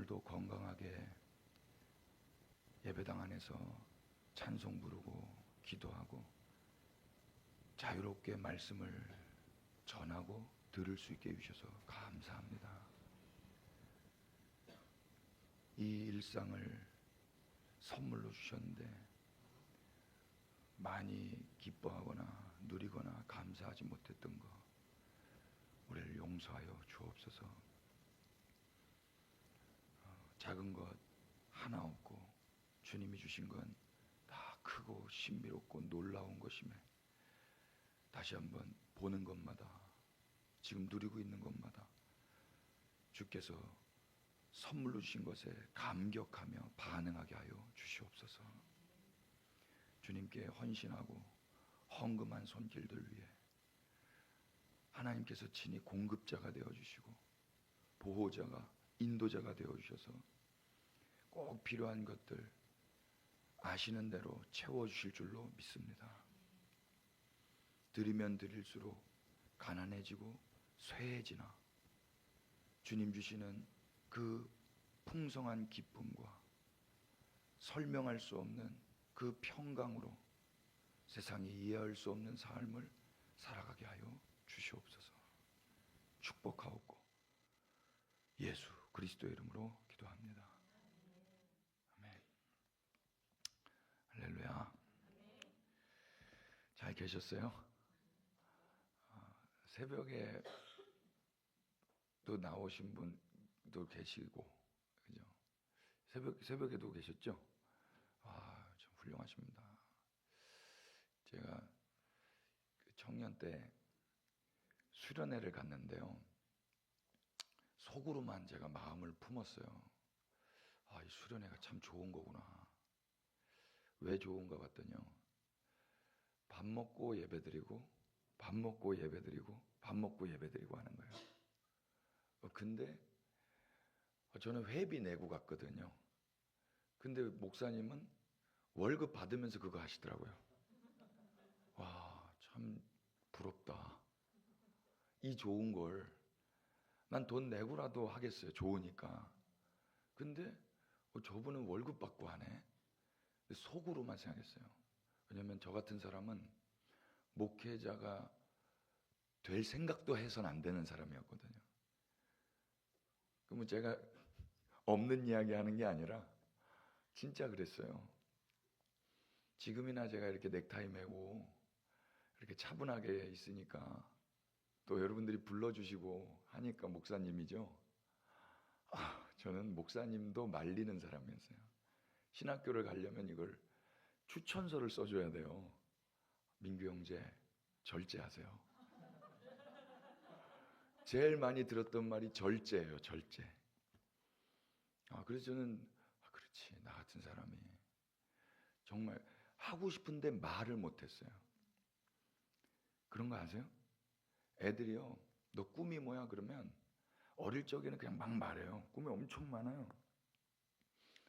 오늘도 건강하게 예배당 안에서 찬송 부르고 기도하고 자유롭게 말씀을 전하고 들을 수 있게 해주셔서 감사합니다. 이 일상을 선물로 주셨는데 많이 기뻐하거나 누리거나 감사하지 못했던 거 우리를 용서하여 주옵소서. 작은 것 하나 없고 주님이 주신 건 다 크고 신비롭고 놀라운 것임에 다시 한번 보는 것마다 지금 누리고 있는 것마다 주께서 선물로 주신 것에 감격하며 반응하게 하여 주시옵소서. 주님께 헌신하고 헌금한 손길들 위해 하나님께서 친히 공급자가 되어주시고 보호자가 인도자가 되어주셔서 꼭 필요한 것들 아시는 대로 채워주실 줄로 믿습니다. 드리면 드릴수록 가난해지고 쇠해지나 주님 주시는 그 풍성한 기쁨과 설명할 수 없는 그 평강으로 세상이 이해할 수 없는 삶을 살아가게 하여 주시옵소서. 축복하옵고 예수 그리스도의 이름으로 기도합니다. 아멘. 할렐루야. 잘 계셨어요? 새벽에 또 나오신 분도 계시고, 그죠? 새벽에도 계셨죠? 참 훌륭하십니다. 제가 청년 때 수련회를 갔는데요. 속으로만 제가 마음을 품었어요. 이 수련회가 참 좋은 거구나. 왜 좋은가 봤더니요. 밥 먹고 예배드리고 밥 먹고 예배드리고 밥 먹고 예배드리고 하는 거예요. 근데 저는 회비 내고 갔거든요. 근데 목사님은 월급 받으면서 그거 하시더라고요. 와, 참 부럽다. 이 좋은 걸 난 돈 내고라도 하겠어요. 좋으니까. 근데 저분은 월급 받고 하네. 속으로만 생각했어요. 왜냐하면 저 같은 사람은 목회자가 될 생각도 해서는 안 되는 사람이었거든요. 그러면 제가 없는 이야기 하는 게 아니라 진짜 그랬어요. 지금이나 제가 이렇게 넥타이 매고 이렇게 차분하게 있으니까 또 여러분들이 불러주시고 하니까 목사님이죠. 저는 목사님도 말리는 사람이었어요. 신학교를 가려면 이걸 추천서를 써줘야 돼요. 민규 형제 절제하세요. 제일 많이 들었던 말이 절제예요. 절제. 그래서 저는 그렇지, 나 같은 사람이 정말 하고 싶은데 말을 못했어요. 그런 거 아세요? 애들이요, 너 꿈이 뭐야? 그러면 어릴 적에는 그냥 막 말해요. 꿈이 엄청 많아요.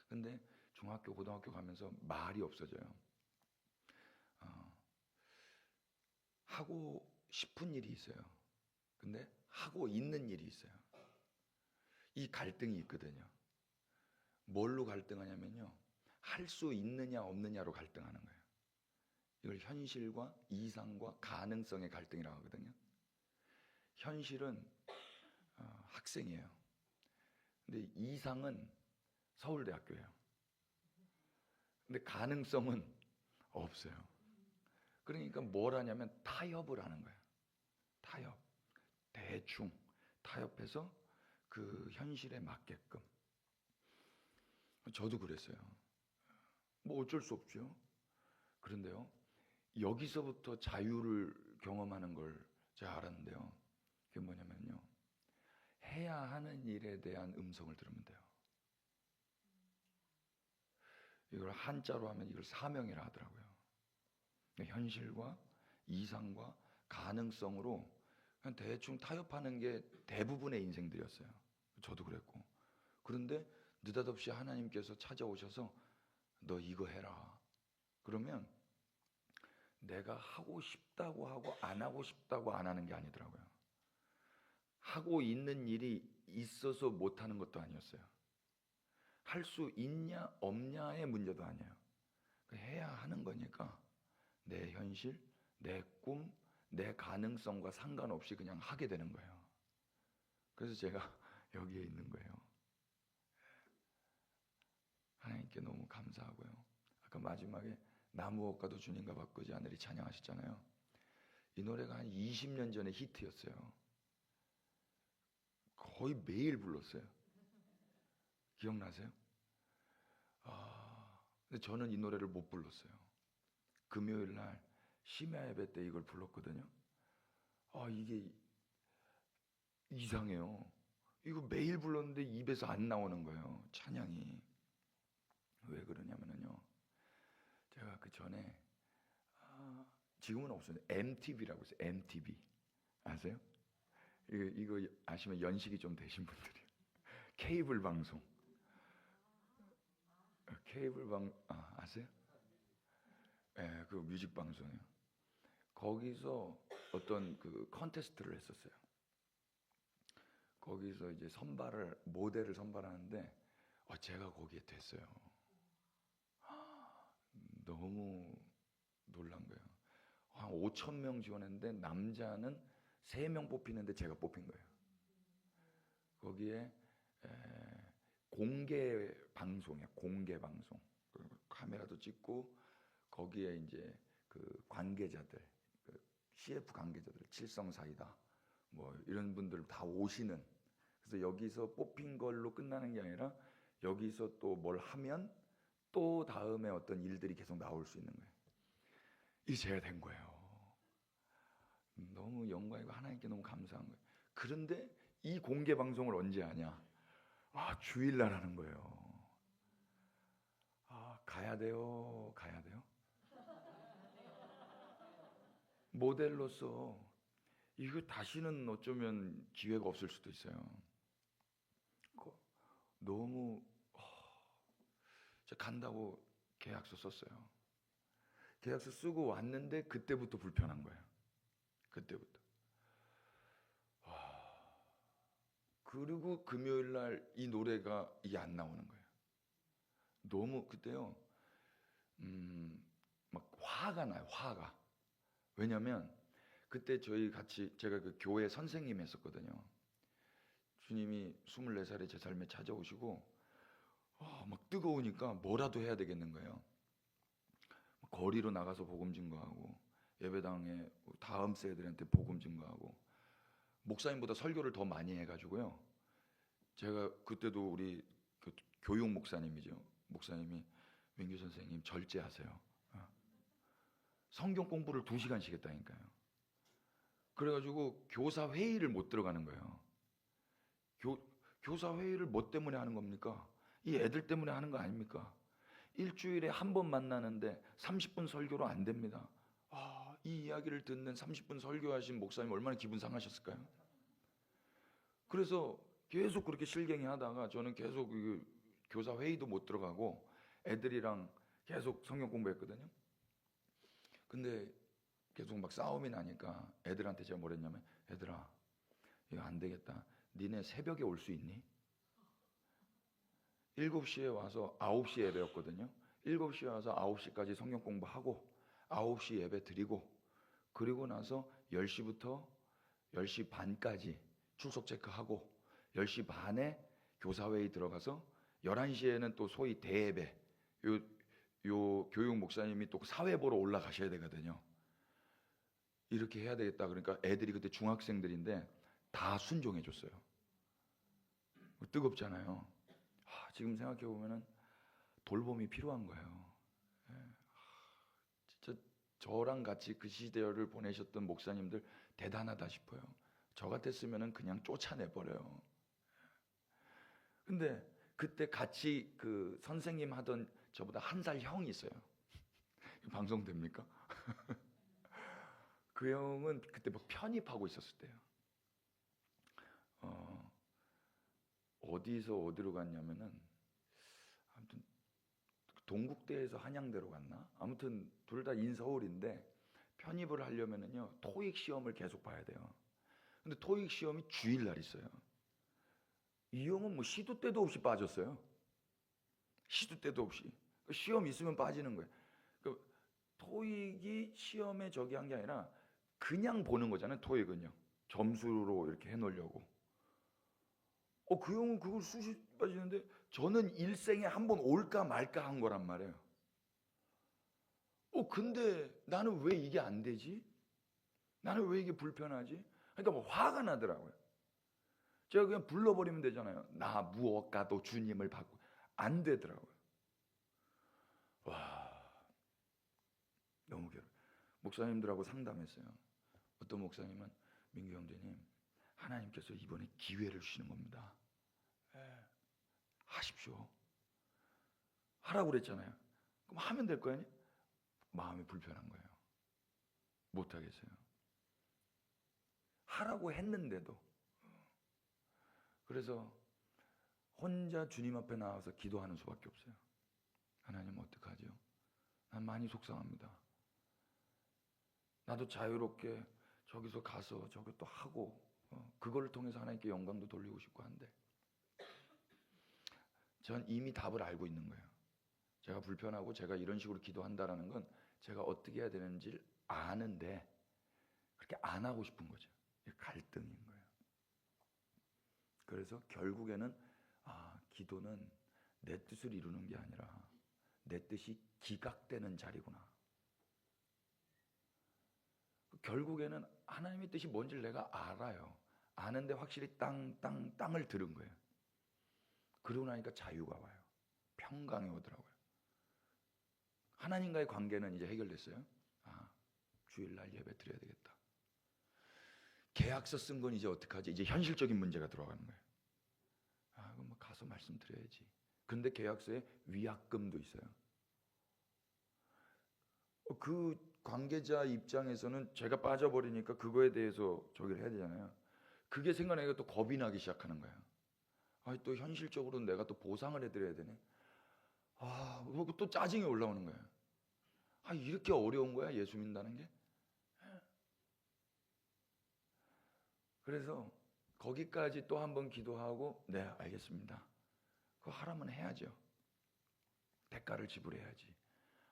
근데 중학교, 고등학교 가면서 말이 없어져요. 하고 싶은 일이 있어요. 근데 하고 있는 일이 있어요. 이 갈등이 있거든요. 뭘로 갈등하냐면요, 할 수 있느냐 없느냐로 갈등하는 거예요. 이걸 현실과 이상과 가능성의 갈등이라고 하거든요. 현실은 학생이에요. 근데 이상은 서울대학교예요. 근데 가능성은 없어요. 그러니까 뭘 하냐면 타협을 하는 거예요. 타협. 대충 타협해서 그 현실에 맞게끔. 저도 그랬어요. 뭐 어쩔 수 없죠. 그런데요, 여기서부터 자유를 경험하는 걸 제가 알았는데요. 그게 뭐냐면요, 해야 하는 일에 대한 음성을 들으면 돼요. 이걸 한자로 하면 이걸 사명이라 하더라고요. 현실과 이상과 가능성으로 그냥 대충 타협하는 게 대부분의 인생들이었어요. 저도 그랬고. 그런데 느닷없이 하나님께서 찾아오셔서 너 이거 해라. 그러면 내가 하고 싶다고 하고 안 하고 싶다고 안 하는 게 아니더라고요. 하고 있는 일이 있어서 못 하는 것도 아니었어요. 할 수 있냐 없냐의 문제도 아니에요. 해야 하는 거니까 내 현실, 내 꿈, 내 가능성과 상관없이 그냥 하게 되는 거예요. 그래서 제가 여기에 있는 거예요. 하나님께 너무 감사하고요. 아까 마지막에 나무옥가도 주님과 바꾸지 않으리 찬양하셨잖아요. 이 노래가 한 20년 전에 히트였어요. 거의 매일 불렀어요. 기억나세요? 근데 저는 이 노래를 못 불렀어요. 금요일 날 심야 예배 때 이걸 불렀거든요. 이게 이상해요. 이거 매일 불렀는데 입에서 안 나오는 거예요. 찬양이. 왜 그러냐면요. 제가 그 전에 지금은 없어요. MTV라고 있어요. MTV 아세요? 이거 아시면 연식이 좀 되신 분들이요. 케이블 방송. 케이블 아세요? 네, 그 뮤직 방송이요. 거기서 어떤 그 컨테스트를 했었어요. 거기서 이제 모델을 선발하는데 제가 거기에 됐어요. 너무 놀란 거예요. 한 5천 명 지원했는데 남자는 3명 뽑히는데 제가 뽑힌 거예요. 거기에 공개 방송이야. 공개 방송. 카메라도 찍고 거기에 이제 그 관계자들, 그 CF 관계자들, 칠성사이다 뭐 이런 분들 다 오시는. 그래서 여기서 뽑힌 걸로 끝나는 게 아니라 여기서 또 뭘 하면 또 다음에 어떤 일들이 계속 나올 수 있는 거예요. 이게 제가 된 거예요. 너무 영광이고 하나님께 너무 감사한 거예요. 그런데 이 공개 방송을 언제 하냐? 주일날 하는 거예요. 가야 돼요. 모델로서 이거 다시는 어쩌면 기회가 없을 수도 있어요. 너무 제가 간다고 계약서 썼어요. 계약서 쓰고 왔는데 그때부터 불편한 거예요. 그때부터. 그리고 금요일 날 이 노래가 이게 안 나오는 거예요. 너무 그때요. 막 화가 나요. 화가. 왜냐면 그때 제가 그 교회 선생님 했었거든요. 주님이 24살에 제 삶에 찾아오시고 막 뜨거우니까 뭐라도 해야 되겠는 거예요. 거리로 나가서 복음 증거하고 예배당에 다음 세대들한테 복음 증거하고 목사님보다 설교를 더 많이 해가지고요. 제가 그때도 우리 그 교육 목사님이죠. 목사님이 민규 선생님 절제하세요. 성경 공부를 2시간씩 했다니까요. 그래가지고 교사 회의를 못 들어가는 거예요. 교사 회의를 뭐 때문에 하는 겁니까? 이 애들 때문에 하는 거 아닙니까? 일주일에 한 번 만나는데 30분 설교로 안 됩니다. 이 이야기를 듣는 30분 설교하신 목사님 얼마나 기분 상하셨을까요? 그래서 계속 그렇게 실갱이 하다가 저는 계속 교사 회의도 못 들어가고 애들이랑 계속 성경 공부했거든요. 근데 계속 막 싸움이 나니까 애들한테 제가 뭐랬냐면, 애들아 이거 안 되겠다. 니네 새벽에 올 수 있니? 7시에 와서 9시 예배였거든요. 7시에 와서 9시까지 성경 공부하고 9시 예배 드리고 그리고 나서 10시부터 10시 반까지 출석 체크하고 10시 반에 교사회의 들어가서 11시에는 또 소위 대예배, 요 교육 목사님이 또 사회 보러 올라가셔야 되거든요. 이렇게 해야 되겠다. 그러니까 애들이 그때 중학생들인데 다 순종해 줬어요. 뜨겁잖아요. 지금 생각해 보면은 돌봄이 필요한 거예요. 진짜 저랑 같이 그 시대를 보내셨던 목사님들 대단하다 싶어요. 저 같았으면은 그냥 쫓아내 버려요. 근데 그때 같이 그 선생님 하던 저보다 1살 형이 있어요. 방송됩니까? 그 형은 그때 뭐 편입하고 있었을 때요. 어디서 어디로 갔냐면은 아무튼 동국대에서 한양대로 갔나? 아무튼 둘 다 인서울인데 편입을 하려면은요 토익 시험을 계속 봐야 돼요. 근데 토익 시험이 주일날 있어요. 이 형은 뭐 시도 때도 없이 빠졌어요. 시도 때도 없이. 시험 있으면 빠지는 거예요. 토익이 시험에 저기 한 게 아니라 그냥 보는 거잖아요. 토익은요. 점수로 이렇게 해놓으려고. 그 형은 그걸 수시 빠지는데 저는 일생에 한 번 올까 말까 한 거란 말이에요. 근데 나는 왜 이게 안 되지? 나는 왜 이게 불편하지? 그러니까 뭐 화가 나더라고요. 제가 그냥 불러버리면 되잖아요. 나 무엇과도 주님을 받고. 안 되더라고요. 와, 너무 괴로워. 목사님들하고 상담했어요. 어떤 목사님은 민규 형제님, 하나님께서 이번에 기회를 주시는 겁니다. 하십시오. 하라고 그랬잖아요. 그럼 하면 될 거 아니에요? 마음이 불편한 거예요. 못 하겠어요. 하라고 했는데도. 그래서 혼자 주님 앞에 나와서 기도하는 수밖에 없어요. 하나님 어떡하죠? 난 많이 속상합니다. 나도 자유롭게 저기서 가서 저기 또 하고 그걸 통해서 하나님께 영광도 돌리고 싶고 한데 전 이미 답을 알고 있는 거예요. 제가 불편하고 제가 이런 식으로 기도한다라는 건 제가 어떻게 해야 되는지를 아는데 그렇게 안 하고 싶은 거죠. 갈등인 거예요. 그래서 결국에는 기도는 내 뜻을 이루는 게 아니라 내 뜻이 기각되는 자리구나. 결국에는 하나님의 뜻이 뭔지를 내가 알아요. 아는데 확실히 땅을 들은 거예요. 그러고 나니까 자유가 와요. 평강이 오더라고요. 하나님과의 관계는 이제 해결됐어요. 주일날 예배 드려야 되겠다. 계약서 쓴 건 이제 어떡하지? 이제 현실적인 문제가 들어가는 거예요. 그럼 뭐 가서 말씀드려야지. 근데 계약서에 위약금도 있어요. 그 관계자 입장에서는 제가 빠져버리니까 그거에 대해서 저기를 해야 되잖아요. 그게 생각나니까 또 겁이 나기 시작하는 거예요. 또 현실적으로 내가 또 보상을 해드려야 되네. 또 짜증이 올라오는 거예요. 이렇게 어려운 거야 예수 믿는다는 게? 그래서 거기까지 또 한 번 기도하고 네 알겠습니다. 그거 하라면 해야죠. 대가를 지불해야지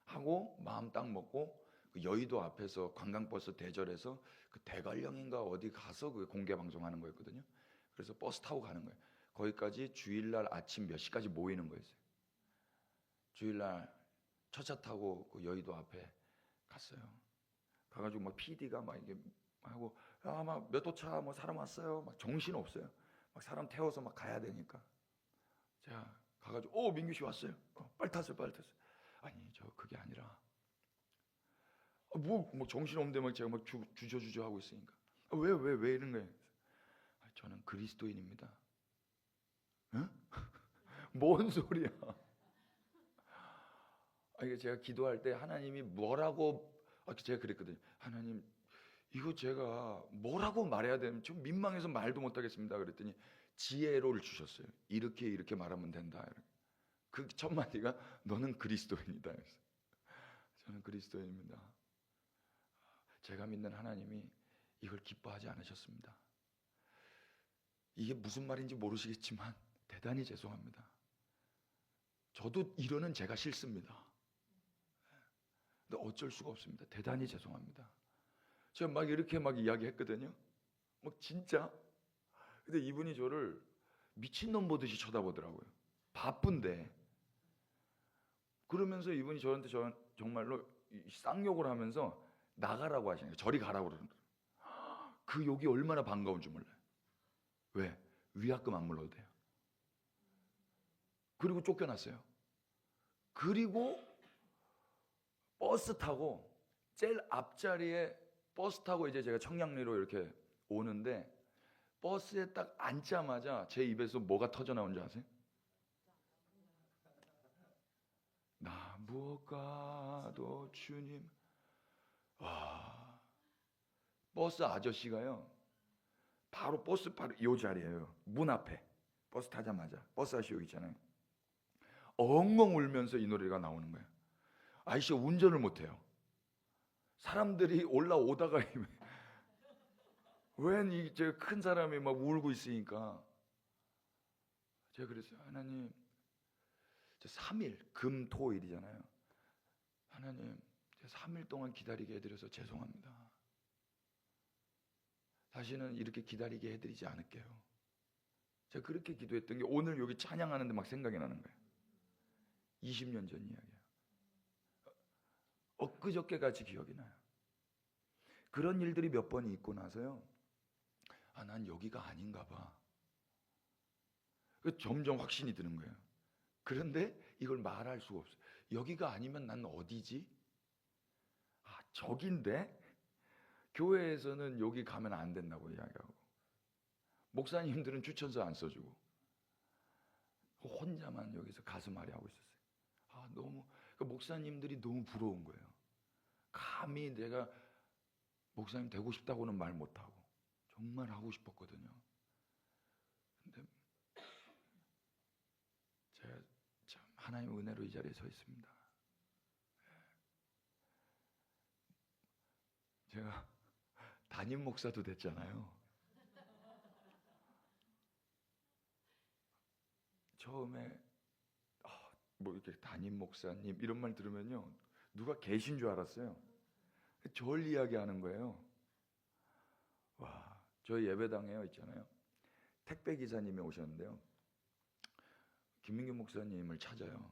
하고 마음 딱 먹고 그 여의도 앞에서 관광버스 대절해서 그 대관령인가 어디 가서 그 공개 방송하는 거였거든요. 그래서 버스 타고 가는 거예요. 거기까지 주일날 아침 몇 시까지 모이는 거였어요. 주일날 첫 차 타고 그 여의도 앞에 갔어요. 가가지고 막 PD가 막 이게 하고 막 몇 호 차 뭐 사람 왔어요. 막 정신 없어요. 막 사람 태워서 막 가야 되니까 제가 가가지고 민규 씨 왔어요. 빨리 타세요. 아니 저 그게 아니라 뭐 정신 없는데 막 제가 막 주저주저 하고 있으니까 왜 이런 거예요? 저는 그리스도인입니다. 응? 뭔 소리야? 이게 제가 기도할 때 하나님이 뭐라고 제가 그랬거든요. 하나님 이거 제가 뭐라고 말해야 되면 좀 민망해서 말도 못하겠습니다. 그랬더니 지혜로를 주셨어요. 이렇게 말하면 된다. 그 첫 마디가 너는 그리스도인이다. 저는 그리스도인입니다. 제가 믿는 하나님이 이걸 기뻐하지 않으셨습니다. 이게 무슨 말인지 모르시겠지만 대단히 죄송합니다. 저도 이러는 제가 싫습니다. 근데 어쩔 수가 없습니다. 대단히 죄송합니다. 제가 막 이렇게 막 이야기했거든요. 막 진짜. 근데 이분이 저를 미친놈 보듯이 쳐다보더라고요. 바쁜데. 그러면서 이분이 저한테 정말로 쌍욕을 하면서 나가라고 하시는 거예요. 저리 가라고 그러는 거예요. 그 욕이 얼마나 반가운 줄 몰라요. 왜? 위약금 안 물러도 돼요. 그리고 쫓겨났어요. 그리고 버스 타고 제일 앞자리에 버스 타고 이제 제가 청량리로 이렇게 오는데 버스에 딱 앉자마자 제 입에서 뭐가 터져 나온 줄 아세요? 나 무엇과도 주님. 와, 버스 아저씨가요. 버스 바로 이 자리예요. 문 앞에 버스 타자마자 버스 아저씨 여기 있잖아요. 엉엉 울면서 이 노래가 나오는 거예요. 아저씨가 운전을 못해요. 사람들이 올라오다가 웬 이제 큰 사람이 막 울고 있으니까 제가 그랬어요. 하나님 3일, 금, 토, 일이잖아요. 하나님, 3일 동안 기다리게 해드려서 죄송합니다. 다시는 이렇게 기다리게 해드리지 않을게요. 제가 그렇게 기도했던 게 오늘 여기 찬양하는데 막 생각이 나는 거예요. 20년 전 이야기예요. 엊그저께같이 기억이 나요. 그런 일들이 몇 번이 있고 나서요, 난 여기가 아닌가 봐. 점점 확신이 드는 거예요. 그런데 이걸 말할 수가 없어요. 여기가 아니면 난 어디지? 저긴데? 교회에서는 여기 가면 안 된다고 이야기하고, 목사님들은 추천서 안 써주고, 혼자만 여기서 가슴앓이 하고 있었어요. 너무, 목사님들이 너무 부러운 거예요. 감히 내가 목사님 되고 싶다고는 말 못하고 정말 하고 싶었거든요. 근데 제가 참 하나님의 은혜로 이 자리에 서 있습니다. 제가 담임 목사도 됐잖아요. 처음에 뭐 이렇게 담임 목사님 이런 말 들으면요, 누가 계신 줄 알았어요. 절 이야기하는 거예요. 와, 저희 예배당에 있잖아요, 택배 기사님이 오셨는데요, 김민규 목사님을 찾아요.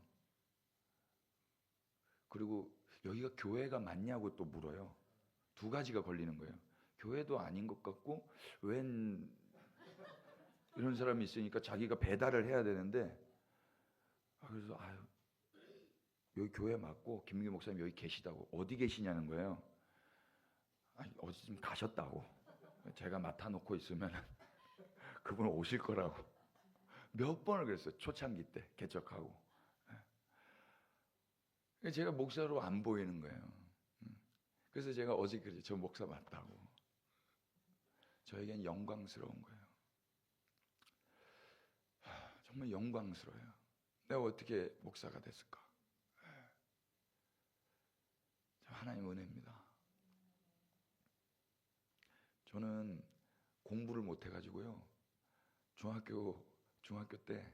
그리고 여기가 교회가 맞냐고 또 물어요. 두 가지가 걸리는 거예요. 교회도 아닌 것 같고, 웬 이런 사람이 있으니까 자기가 배달을 해야 되는데, 그래서 여기 교회 맞고 김민규 목사님 여기 계시다고. 어디 계시냐는 거예요. 어디 좀 가셨다고. 제가 맡아놓고 있으면 그분 오실 거라고 몇 번을 그랬어요. 초창기 때 개척하고. 제가 목사로 안 보이는 거예요. 그래서 제가 어제 그랬죠. 저 목사 맞다고. 저에겐 영광스러운 거예요. 정말 영광스러워요. 내가 어떻게 목사가 됐을까? 하나님 은혜입니다. 저는 공부를 못 해가지고요, 중학교 때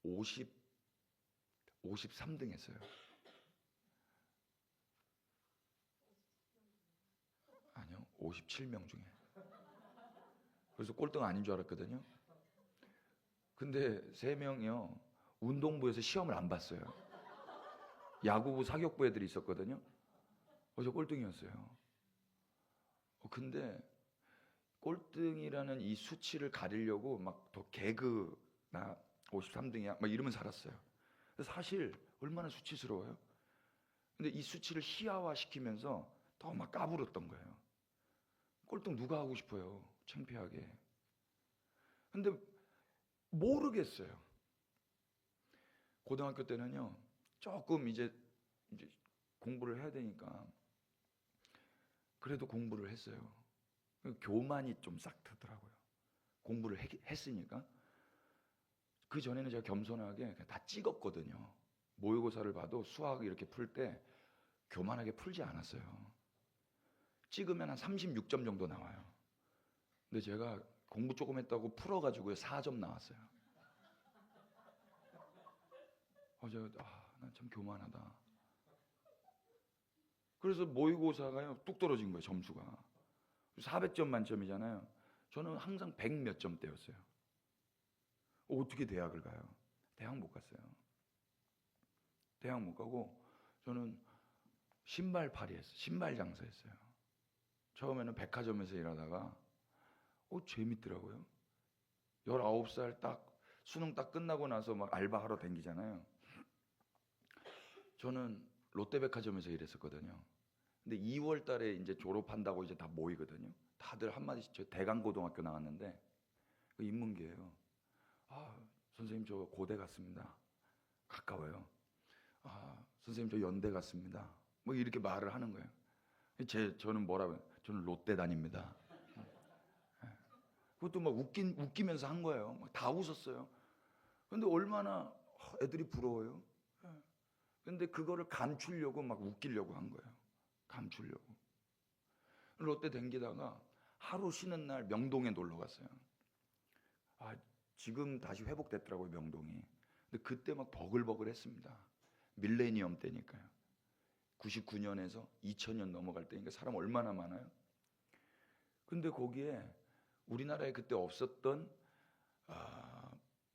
53등 했어요. 아니요, 57명 중에. 그래서 꼴등 아닌 줄 알았거든요. 근데 3명이요, 운동부에서 시험을 안 봤어요. 야구부, 사격부 애들이 있었거든요. 저 꼴등이었어요. 근데 꼴등이라는 이 수치를 가리려고 막 더 개그, 나 53등이야 막 이러면 살았어요. 사실 얼마나 수치스러워요. 근데 이 수치를 희화화시키면서 더 막 까불었던 거예요. 꼴등 누가 하고 싶어요, 창피하게. 근데 모르겠어요. 고등학교 때는요, 조금 이제 공부를 해야 되니까 그래도 공부를 했어요. 교만이 좀 싹 트더라고요. 공부를 했으니까. 그 전에는 제가 겸손하게 그냥 다 찍었거든요. 모의고사를 봐도 수학 이렇게 풀 때 교만하게 풀지 않았어요. 찍으면 한 36점 정도 나와요. 근데 제가 공부 조금 했다고 풀어가지고 4점 나왔어요. 난 참 교만하다. 그래서 모의고사가요, 뚝 떨어진 거예요, 점수가. 400점 만점이잖아요. 저는 항상 100 몇 점대였어요. 어떻게 대학을 가요? 대학 못 갔어요. 대학 못 가고 저는 신발 팔이했어요. 신발 장사했어요. 처음에는 백화점에서 일하다가 재밌더라고요. 19살 딱 수능 딱 끝나고 나서 막 알바하러 다니잖아요. 저는 롯데백화점에서 일했었거든요. 근데 2월 달에 이제 졸업한다고 이제 다 모이거든요. 다들 한마디씩, 저 대강고등학교 나왔는데 그 인문계예요. 선생님 저 고대 갔습니다. 가까워요. 선생님 저 연대 갔습니다. 뭐 이렇게 말을 하는 거예요. 저는 뭐라고요? 저는 롯데 다닙니다. 그것도 막 웃기면서 한 거예요. 막 다 웃었어요. 근데 얼마나 애들이 부러워요. 근데 그거를 감추려고 막 웃기려고 한 거예요. 감추려고. 롯데 댕기다가 하루 쉬는 날 명동에 놀러 갔어요. 지금 다시 회복됐더라고요, 명동이. 근데 그때 막 버글버글했습니다. 밀레니엄 때니까요. 99년에서 2000년 넘어갈 때니까 사람 얼마나 많아요. 근데 거기에 우리나라에 그때 없었던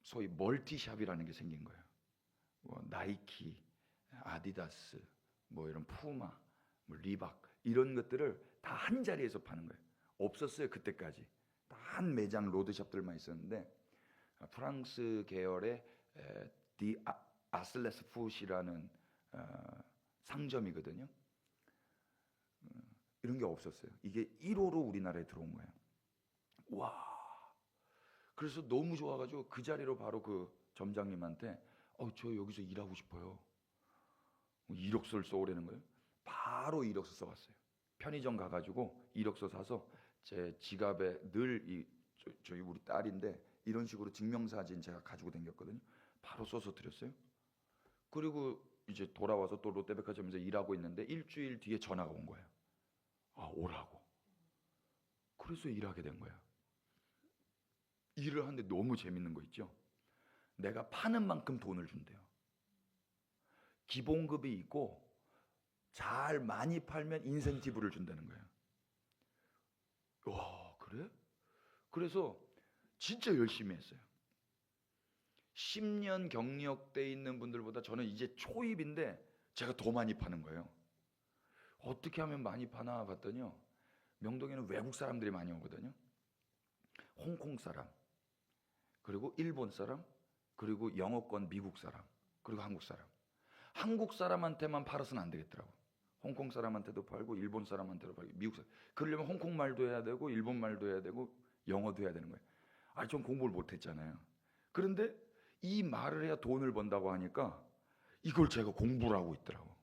소위 멀티샵이라는 게 생긴 거예요. 뭐 나이키, 아디다스, 뭐 이런 푸마, 뭐 리박 이런 것들을 다 한 자리에서 파는 거예요. 없었어요 그때까지. 다 한 매장 로드샵들만 있었는데 프랑스 계열의 디 아슬레스 푸시라는 상점이거든요. 이런 게 없었어요. 이게 1호로 우리나라에 들어온 거예요. 와. 그래서 너무 좋아가지고 그 자리로 바로 그 점장님한테 저 여기서 일하고 싶어요. 이력서를 써오라는 거예요. 바로 이력서 써왔어요. 편의점 가가지고 이력서 사서 제 지갑에 늘 저희 우리 딸인데 이런 식으로 증명사진 제가 가지고 다녔거든요. 바로 써서 드렸어요. 그리고 이제 돌아와서 또 롯데백화점에서 일하고 있는데 일주일 뒤에 전화가 온 거예요. 오라고. 그래서 일하게 된 거예요. 일을 하는데 너무 재밌는 거 있죠. 내가 파는 만큼 돈을 준대요. 기본급이 있고 잘 많이 팔면 인센티브를 준다는 거예요. 와, 그래? 그래서 진짜 열심히 했어요. 10년 경력돼 있는 분들보다 저는 이제 초입인데 제가 더 많이 파는 거예요. 어떻게 하면 많이 파나 봤더니요. 명동에는 외국 사람들이 많이 오거든요. 홍콩 사람, 그리고 일본 사람, 그리고 영어권 미국 사람, 그리고 한국 사람. 한국 사람한테만 팔아서는 안 되겠더라고. 홍콩 사람한테도 팔고 일본 사람한테도 팔고 미국 사람. 그러려면 홍콩 말도 해야 되고 일본 말도 해야 되고 영어도 해야 되는 거예요. 전 공부를 못했잖아요. 그런데 이 말을 해야 돈을 번다고 하니까 이걸 제가 공부를 하고 있더라고.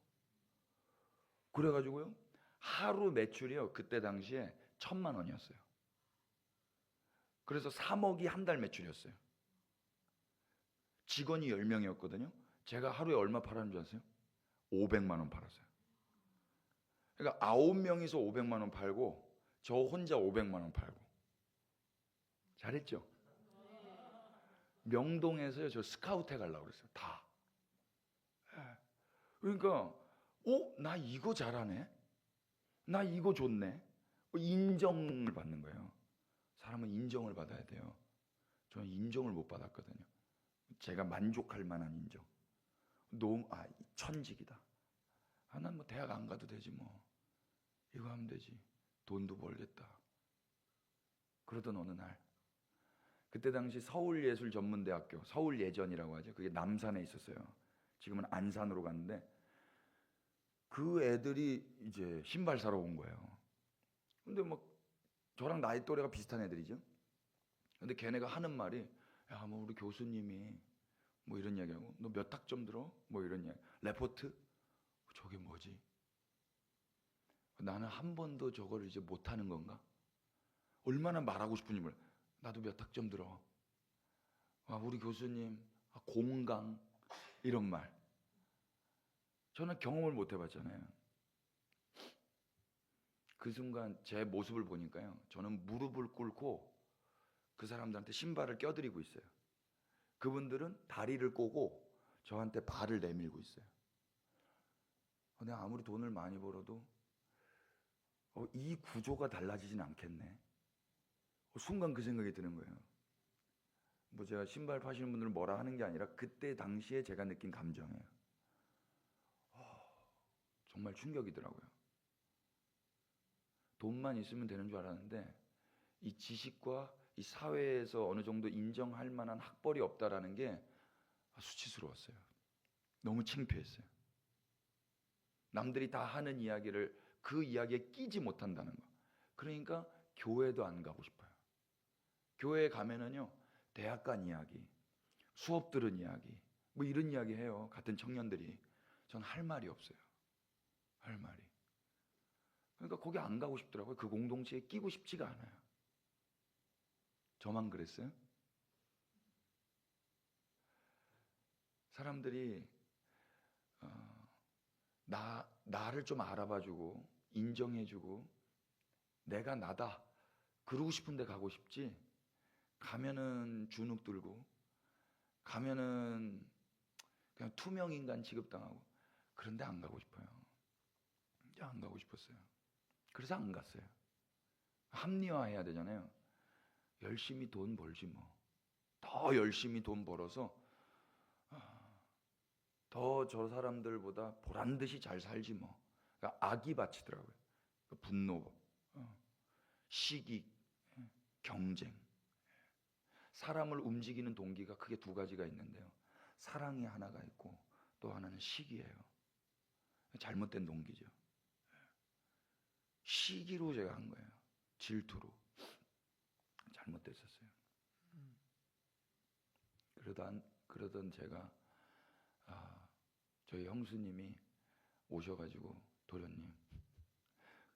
그래가지고요. 하루 매출이요. 그때 당시에 1000만 원이었어요. 그래서 3억이 한 달 매출이었어요. 직원이 10명이었거든요. 제가 하루에 얼마 팔았는 줄 아세요? 500만 원 팔았어요. 그러니까 9명이서 500만 원 팔고 저 혼자 500만 원 팔고. 잘했죠? 명동에서요. 저 스카우트 해가려고 그랬어요. 다. 그러니까 나 이거 잘하네. 나 이거 좋네. 인정을 받는 거예요. 사람은 인정을 받아야 돼요. 저는 인정을 못 받았거든요. 제가 만족할 만한 인정. 너무 천직이다. 난 뭐 대학 안 가도 되지 뭐. 이거 하면 되지. 돈도 벌겠다. 그러던 어느 날 그때 당시 서울예술전문대학교, 서울예전이라고 하죠. 그게 남산에 있었어요. 지금은 안산으로 갔는데 그 애들이 이제 신발 사러 온 거예요. 근데 막 저랑 나이 또래가 비슷한 애들이죠. 근데 걔네가 하는 말이 뭐 우리 교수님이 뭐 이런 이야기하고 너 몇 학점 들어? 뭐 이런 이야기. 레포트? 저게 뭐지? 나는 한 번도 저걸 이제 못하는 건가? 얼마나 말하고 싶은지 몰라. 나도 몇 학점 들어. 우리 교수님 공강 이런 말. 저는 경험을 못 해봤잖아요. 그 순간 제 모습을 보니까요. 저는 무릎을 꿇고 그 사람들한테 신발을 껴드리고 있어요. 그분들은 다리를 꼬고 저한테 발을 내밀고 있어요. 내가 아무리 돈을 많이 벌어도 이 구조가 달라지진 않겠네. 순간 그 생각이 드는 거예요. 뭐 제가 신발 파시는 분들을 뭐라 하는 게 아니라 그때 당시에 제가 느낀 감정이에요. 정말 충격이더라고요. 돈만 있으면 되는 줄 알았는데 이 지식과 이 사회에서 어느 정도 인정할 만한 학벌이 없다라는 게 수치스러웠어요. 너무 창피했어요. 남들이 다 하는 이야기를 그 이야기에 끼지 못한다는 거. 그러니까 교회도 안 가고 싶어요. 교회에 가면은요, 대학 간 이야기, 수업 들은 이야기, 뭐 이런 이야기 해요. 같은 청년들이. 전 할 말이 없어요. 할 말이. 그러니까 거기 안 가고 싶더라고요. 그 공동체에 끼고 싶지가 않아요. 저만 그랬어요? 사람들이 나를 좀 알아봐주고 인정해주고 내가 나다 그러고 싶은데 가고 싶지, 가면은 주눅 들고 가면은 그냥 투명 인간 취급당하고. 그런데 안 가고 싶어요. 안 가고 싶었어요. 그래서 안 갔어요. 합리화해야 되잖아요. 열심히 돈 벌지 뭐. 더 열심히 돈 벌어서 더 저 사람들보다 보란 듯이 잘 살지 뭐. 그러니까 악이 바치더라고요. 분노, 시기, 경쟁. 사람을 움직이는 동기가 크게 두 가지가 있는데요. 사랑이 하나가 있고 또 하나는 시기예요. 잘못된 동기죠. 시기로 제가 한 거예요. 질투로. 잘못됐었어요. 그러던 제가 저희 형수님이 오셔가지고 도련님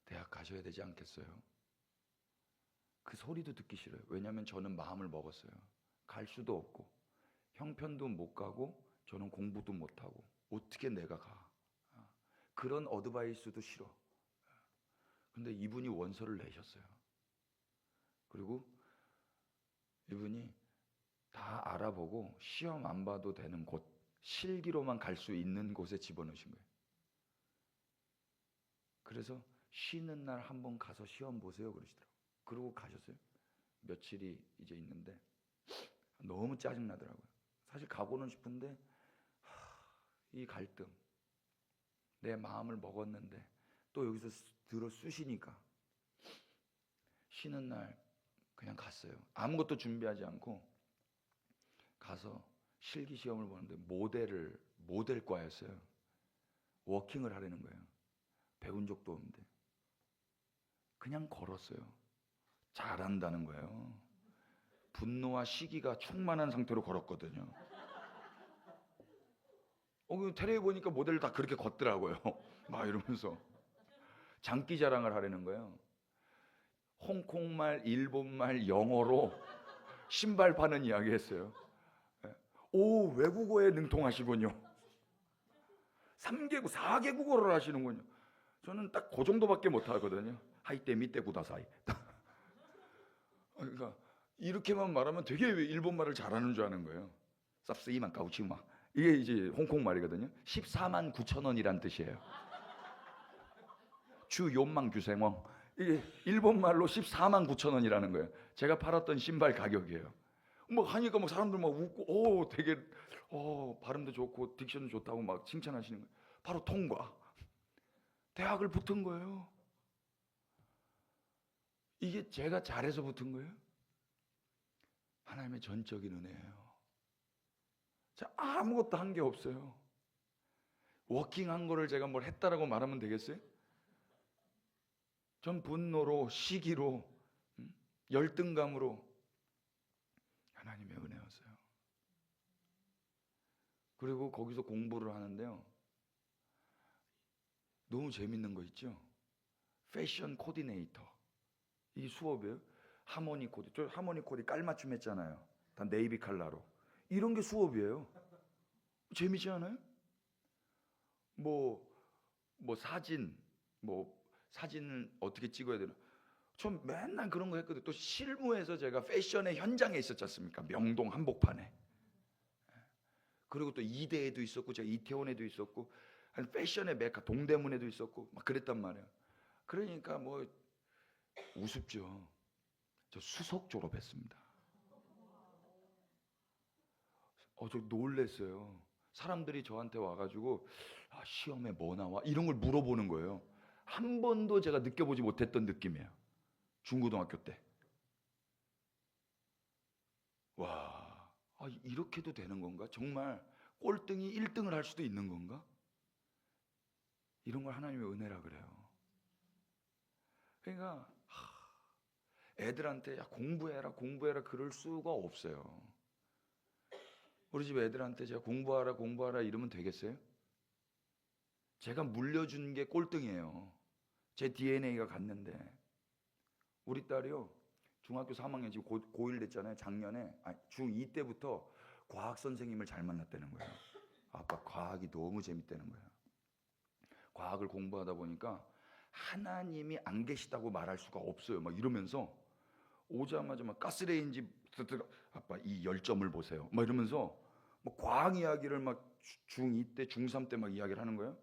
대학 가셔야 되지 않겠어요? 그 소리도 듣기 싫어요. 왜냐하면 저는 마음을 먹었어요. 갈 수도 없고 형편도 못 가고 저는 공부도 못하고 어떻게 내가 가. 그런 어드바이스도 싫어. 근데 이분이 원서를 내셨어요. 그리고 이분이 다 알아보고 시험 안 봐도 되는 곳, 실기로만 갈 수 있는 곳에 집어넣으신 거예요. 그래서 쉬는 날 한번 가서 시험 보세요 그러시더라고요. 그러고 가셨어요. 며칠이 이제 있는데 너무 짜증나더라고요. 사실 가고는 싶은데 이 갈등, 내 마음을 먹었는데 또 여기서 들어 쑤시니까 쉬는 날 그냥 갔어요. 아무것도 준비하지 않고 가서 실기 시험을 보는데 모델과였어요. 워킹을 하려는 거예요. 배운 적도 없는데 그냥 걸었어요. 잘한다는 거예요. 분노와 시기가 충만한 상태로 걸었거든요. 텔레비 보니까 모델 다 그렇게 걷더라고요. 막 이러면서 장기 자랑을 하려는 거예요. 홍콩말, 일본말, 영어로 신발 파는 이야기 했어요. 오, 외국어에 능통하시군요. 3개국, 4개국어를 하시는군요. 저는 딱 그 정도밖에 못 하거든요. 하이때 밑에 구다사이. 그러니까 이렇게만 말하면 되게 일본말을 잘하는 줄 아는 거예요. 쌉스이만 까우치마. 이게 이제 홍콩 말이거든요. 14만 9천 원이란 뜻이에요. 주 욕망 규생왕. 이게 일본말로 14만 9천 원이라는 거예요. 제가 팔았던 신발 가격이에요. 뭐 하니까 뭐 사람들 막 웃고, 되게 발음도 좋고 딕션도 좋다고 막 칭찬하시는 거예요. 바로 통과. 대학을 붙은 거예요. 이게 제가 잘해서 붙은 거예요? 하나님의 전적인 은혜예요. 자, 아무것도 한 게 없어요. 워킹한 거를 제가 뭘 했다라고 말하면 되겠어요? 전 분노로, 시기로, 열등감으로 하나님의 은혜였어요. 그리고 거기서 공부를 하는데요. 너무 재밌는 거 있죠? 패션 코디네이터. 이 수업이에요. 하모니 코디. 저 하모니 코디 깔맞춤 했잖아요. 다 네이비 컬러로. 이런 게 수업이에요. 재미지 않아요? 사진을 어떻게 찍어야 되나? 전 맨날 그런 거 했거든요. 또 실무에서 제가 패션의 현장에 있었지 않습니까? 명동 한복판에. 그리고 또 이대에도 있었고 제가 이태원에도 있었고 한 패션의 메카 동대문에도 있었고 막 그랬단 말이에요. 그러니까 뭐 우습죠. 저 수석 졸업했습니다. 저 놀랬어요. 사람들이 저한테 와가지고 시험에 뭐 나와? 이런 걸 물어보는 거예요. 한 번도 제가 느껴보지 못했던 느낌이에요. 중고등학교 때. 와, 이렇게도 되는 건가? 정말 꼴등이 1등을 할 수도 있는 건가? 이런 걸 하나님의 은혜라 그래요. 그러니까 애들한테 공부해라 그럴 수가 없어요. 우리 집 애들한테 제가 공부하라 이러면 되겠어요? 제가 물려준 게 꼴등이에요. 제 DNA가 갔는데 우리 딸이요 중학교 3학년 지금 고1 됐잖아요. 작년에 중2 때부터 과학 선생님을 잘 만났다는 거예요. 아빠 과학이 너무 재밌다는 거예요. 과학을 공부하다 보니까 하나님이 안 계시다고 말할 수가 없어요. 막 이러면서 오자마자 막 가스레인지 아빠 이 열점을 보세요. 막 이러면서 뭐 과학 이야기를 막 중2 때, 중3 때 막 이야기를 하는 거예요.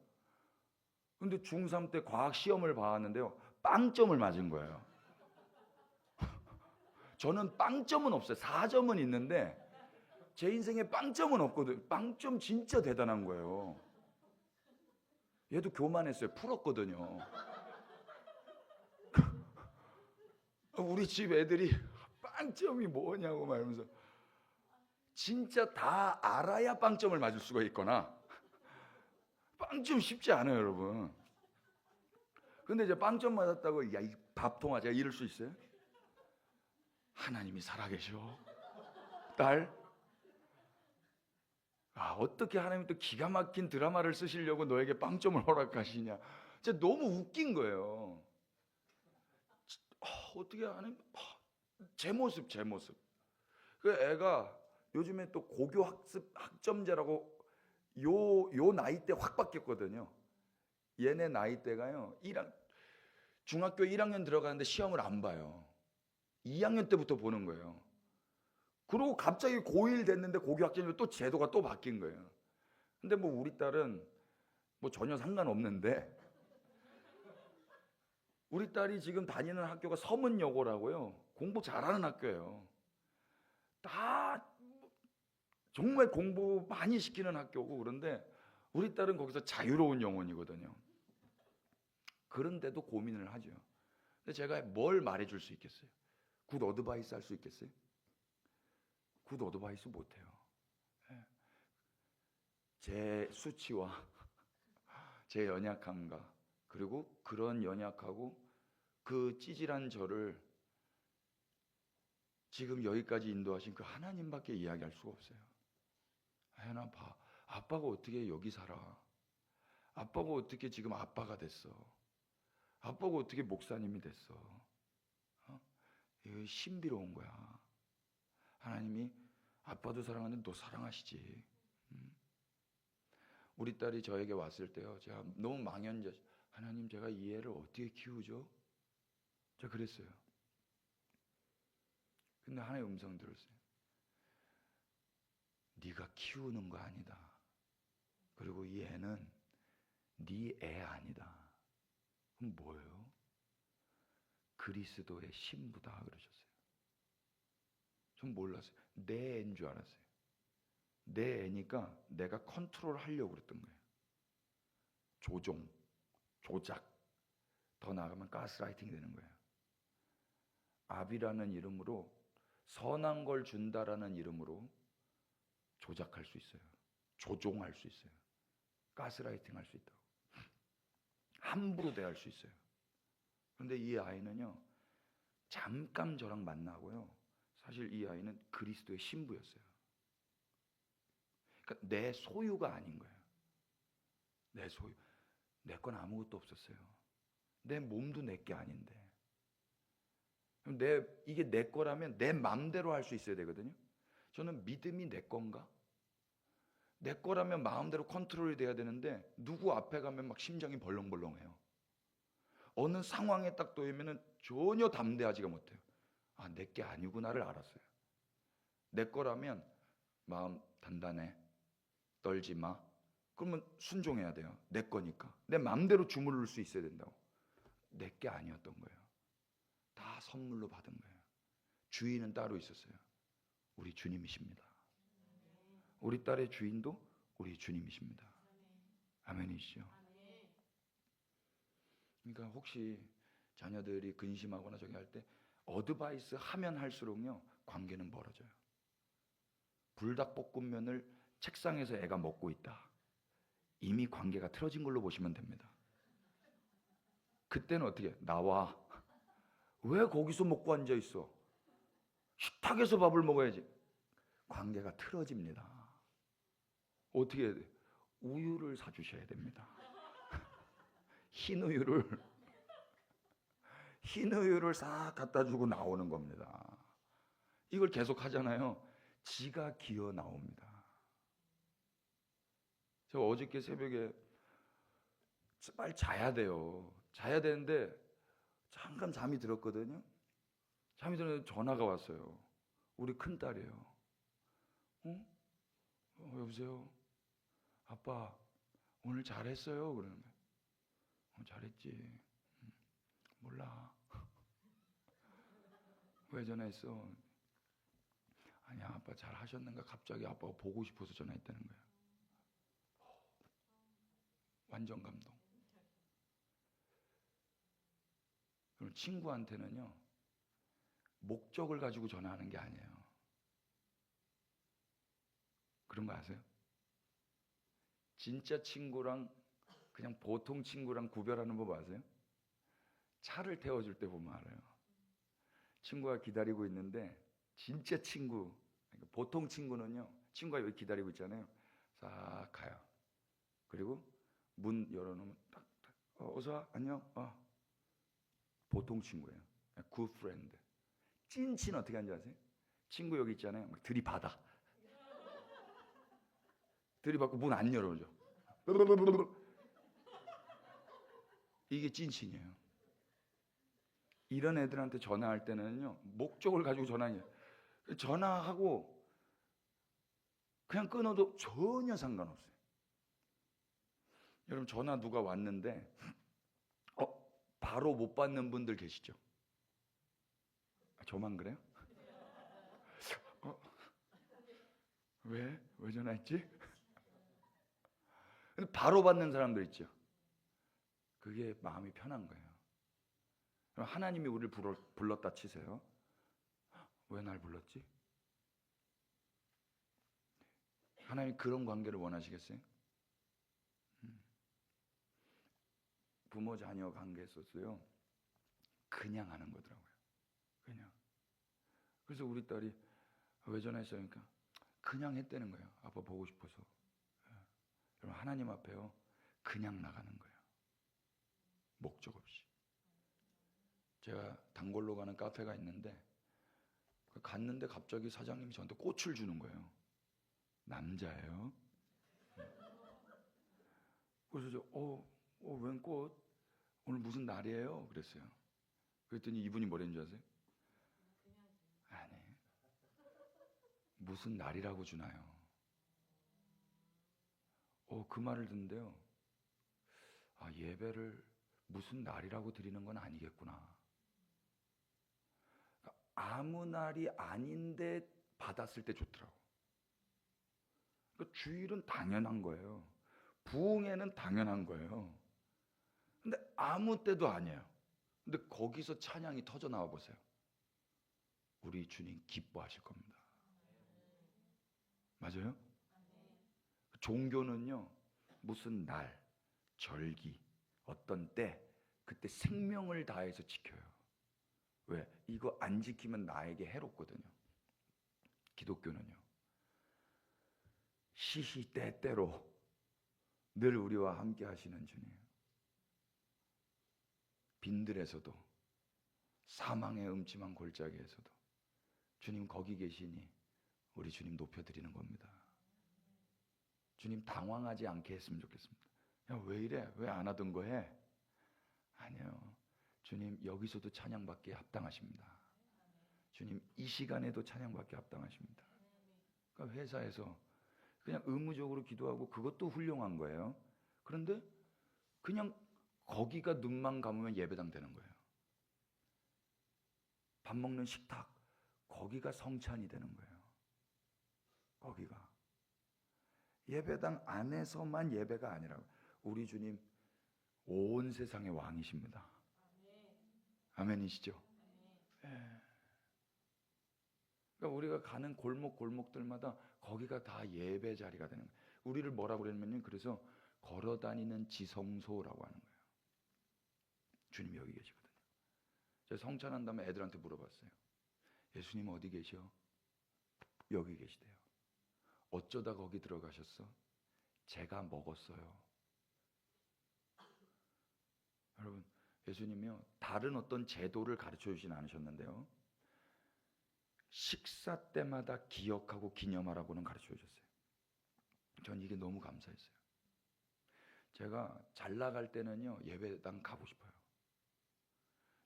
근데 중3 때 과학 시험을 봐왔는데요, 빵점을 맞은 거예요. 저는 빵점은 없어요. 4점은 있는데 제 인생에 빵점은 없거든요. 빵점 진짜 대단한 거예요. 얘도 교만했어요. 풀었거든요. 우리 집 애들이 빵점이 뭐냐고 말하면서, 진짜 다 알아야 빵점을 맞을 수가 있거나, 빵점 쉽지 않아요, 여러분. 근데 이제 빵점 맞았다고, 야, 이 밥통아, 제가 이럴 수 있어요? 하나님이 살아계셔. 딸, 어떻게 하나님이 또 기가 막힌 드라마를 쓰시려고 너에게 빵점을 허락하시냐. 진짜 너무 웃긴 거예요. 어떻게 하나님, 제 모습. 그 애가 요즘에 또 고교 학습 학점제라고 요 나이 때 확 바뀌었거든요. 얘네 나이 때가요, 중학교 1학년 들어가는데 시험을 안 봐요. 2학년 때부터 보는 거예요. 그리고 갑자기 고1 됐는데 고교 학점제로 또 제도가 또 바뀐 거예요. 근데 뭐 우리 딸은 뭐 전혀 상관없는데, 우리 딸이 지금 다니는 학교가 서문여고라고요. 공부 잘하는 학교예요. 다 정말 공부 많이 시키는 학교고, 그런데 우리 딸은 거기서 자유로운 영혼이거든요. 그런데도 고민을 하죠. 근데 제가 뭘 말해줄 수 있겠어요? 굿 어드바이스 할 수 있겠어요? 굿 어드바이스 못해요. 제 수치와 제 연약함과, 그리고 그런 연약하고 그 찌질한 저를 지금 여기까지 인도하신 그 하나님밖에 이야기할 수가 없어요. 하나 봐, 아빠가 어떻게 여기 살아? 아빠가 어떻게 지금 아빠가 됐어? 아빠가 어떻게 목사님이 됐어? 이거 신비로운 거야. 하나님이 아빠도 사랑하는데 너 사랑하시지. 우리 딸이 저에게 왔을 때요, 제가 너무 망연자, 하나님, 제가 이 애를 어떻게 키우죠? 제가 그랬어요. 근데 하나의 음성 들었어요. 네가 키우는 거 아니다. 그리고 이 애는 네 애 아니다. 그럼 뭐예요? 그리스도의 신부다 그러셨어요. 전 몰랐어요. 내 애인 줄 알았어요. 내 애니까 내가 컨트롤 하려고 그랬던 거예요. 조종, 조작, 더 나아가면 가스라이팅이 되는 거예요. 압이라는 이름으로, 선한 걸 준다라는 이름으로 조작할 수 있어요. 조종할 수 있어요. 가스라이팅 할 수 있다고. 함부로 대할 수 있어요. 그런데 이 아이는요, 잠깐 저랑 만나고요, 사실 이 아이는 그리스도의 신부였어요. 그러니까 내 소유가 아닌 거예요. 내 소유. 내 건 아무것도 없었어요. 내 몸도 내 게 아닌데. 이게 내 거라면 내 맘대로 할 수 있어야 되거든요. 저는 믿음이 내 건가? 내 거라면 마음대로 컨트롤이 돼야 되는데, 누구 앞에 가면 막 심장이 벌렁벌렁해요. 어느 상황에 딱 놓이면 전혀 담대하지가 못해요. 내 게 아니구나를 알았어요. 내 거라면 마음 단단해, 떨지 마. 그러면 순종해야 돼요. 내 거니까. 내 마음대로 주무를 수 있어야 된다고. 내 게 아니었던 거예요. 다 선물로 받은 거예요. 주인은 따로 있었어요. 우리 주님이십니다. 우리 딸의 주인도 우리 주님이십니다. 아멘이시죠? 그러니까 혹시 자녀들이 근심하거나 저기 할 때 어드바이스 하면 할수록요, 관계는 멀어져요. 불닭볶음면을 책상에서 애가 먹고 있다. 이미 관계가 틀어진 걸로 보시면 됩니다. 그때는 어떻게? 나와. 왜 거기서 먹고 앉아 있어? 식탁에서 밥을 먹어야지. 관계가 틀어집니다. 어떻게 해야 돼? 우유를 사주셔야 됩니다. 흰 우유를 싹 갖다 주고 나오는 겁니다. 이걸 계속 하잖아요. 지가 기어 나옵니다. 저 어저께 새벽에 빨리 자야 돼요. 자야 되는데 잠깐 잠이 들었거든요. 잠이 들었는데 전화가 왔어요. 우리 큰딸이에요. 여보세요? 아빠 오늘 잘했어요? 그러는 거예요. 잘했지. 몰라. 왜 전화했어? 아니야, 아빠 잘 하셨는가? 갑자기 아빠가 보고 싶어서 전화했다는 거야. 완전 감동. 그럼 친구한테는요, 목적을 가지고 전화하는 게 아니에요. 그런 거 아세요? 진짜 친구랑 그냥 보통 친구랑 구별하는 법 아세요? 차를 태워줄 때 보면 알아요. 친구가 기다리고 있는데 진짜 친구, 그러니까 보통 친구는요, 친구가 여기 기다리고 있잖아요. 싹 가요. 그리고 문 열어놓으면 딱, 어서 와, 안녕. 보통 친구예요. good friend. 찐친 어떻게 하는지 아세요? 친구 여기 있잖아요. 막 들이받아. 들이받고 문 안 열어줘. 이게 찐친이에요. 이런 애들한테 전화할 때는요, 목적을 가지고 전화해요. 전화하고 그냥 끊어도 전혀 상관없어요. 여러분, 전화 누가 왔는데 바로 못 받는 분들 계시죠? 저만 그래요? 왜 전화했지? 근데 바로 받는 사람들 있죠. 그게 마음이 편한 거예요. 그럼 하나님이 우리를 불렀다 치세요. 왜 날 불렀지? 하나님 그런 관계를 원하시겠어요? 부모 자녀 관계에서도요, 그냥 하는 거더라고요. 그냥. 그래서 우리 딸이 왜 전화했어요? 그러니까 그냥 했다는 거예요. 아빠 보고 싶어서. 여러분, 하나님 앞에요, 그냥 나가는 거예요. 목적 없이. 제가 단골로 가는 카페가 있는데 갔는데 갑자기 사장님이 저한테 꽃을 주는 거예요. 남자예요. 그래서 웬 꽃? 오늘 무슨 날이에요? 그랬어요. 그랬더니 이분이 뭐랬는 줄 아세요? 아니, 무슨 날이라고 주나요? 그 말을 듣는데요, 예배를 무슨 날이라고 드리는 건 아니겠구나. 아무 날이 아닌데 받았을 때 좋더라고. 그러니까 주일은 당연한 거예요. 부흥회는 당연한 거예요. 근데 아무 때도 아니에요. 근데 거기서 찬양이 터져 나와 보세요. 우리 주님 기뻐하실 겁니다. 맞아요? 종교는요, 무슨 날, 절기, 어떤 때, 그때 생명을 다해서 지켜요. 왜? 이거 안 지키면 나에게 해롭거든요. 기독교는요, 시시때때로 늘 우리와 함께 하시는 주님. 빈들에서도, 사망의 음침한 골짜기에서도 주님 거기 계시니 우리 주님 높여드리는 겁니다. 주님 당황하지 않게 했으면 좋겠습니다. 야, 왜 이래? 왜 안 하던 거 해? 아니요. 주님 여기서도 찬양받기에 합당하십니다. 주님 이 시간에도 찬양받기에 합당하십니다. 그러니까 회사에서 그냥 의무적으로 기도하고 그것도 훌륭한 거예요. 그런데 그냥 거기가 눈만 감으면 예배당 되는 거예요. 밥 먹는 식탁, 거기가 성찬이 되는 거예요. 거기가. 예배당 안에서만 예배가 아니라고. 우리 주님 온 세상의 왕이십니다. 아멘이시죠? 예. 그러니까 우리가 가는 골목골목들마다 거기가 다 예배 자리가 되는 거예요. 우리를 뭐라고 그러냐면, 그래서 걸어다니는 지성소라고 하는 거예요. 주님 여기 계시거든요. 제가 성찬한 다음에 애들한테 물어봤어요. 예수님 어디 계셔? 여기 계시대요. 어쩌다 거기 들어가셨어? 제가 먹었어요. 여러분, 예수님이요, 다른 어떤 제도를 가르쳐 주진 않으셨는데요, 식사 때마다 기억하고 기념하라고는 가르쳐 주셨어요. 전 이게 너무 감사했어요. 제가 잘 나갈 때는요, 예배당 가고 싶어요.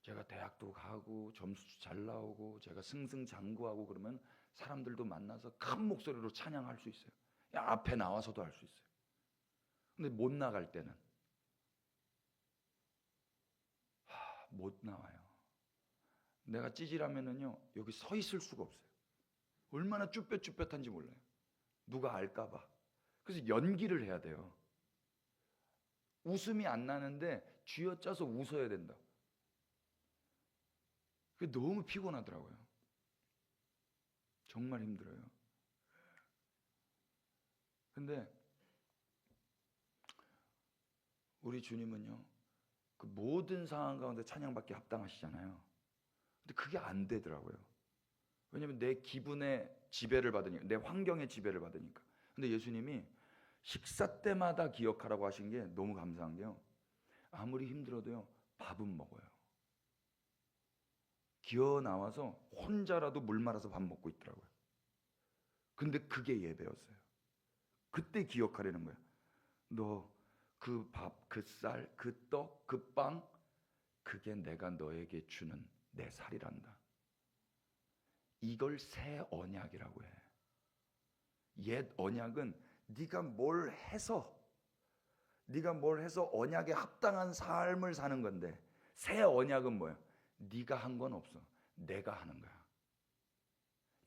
제가 대학도 가고 점수도 잘 나오고 제가 승승장구하고 그러면 사람들도 만나서 큰 목소리로 찬양할 수 있어요. 앞에 나와서도 할 수 있어요. 근데 못 나갈 때는 못 나와요. 내가 찌질하면은요 여기 서 있을 수가 없어요. 얼마나 쭈뼛쭈뼛한지 몰라요. 누가 알까 봐. 그래서 연기를 해야 돼요. 웃음이 안 나는데 쥐어짜서 웃어야 된다. 그게 너무 피곤하더라고요. 정말 힘들어요. 근데 우리 주님은요 그 모든 상황 가운데 찬양받기 합당하시잖아요. 근데 그게 안 되더라고요. 왜냐면 내 기분의 지배를 받으니까, 내 환경의 지배를 받으니까. 근데 예수님이 식사 때마다 기억하라고 하신 게 너무 감사한 게요, 아무리 힘들어도요 밥은 먹어요. 기어 나와서 혼자라도 물 말아서 밥 먹고 있더라고요. 근데 그게 예배였어요. 그때 기억하라는 거야. 너 그 밥, 그 쌀, 그 떡, 그 빵, 그게 내가 너에게 주는 내 살이란다. 이걸 새 언약이라고 해. 옛 언약은 네가 뭘 해서 언약에 합당한 삶을 사는 건데, 새 언약은 뭐야? 네가 한 건 없어. 내가 하는 거야.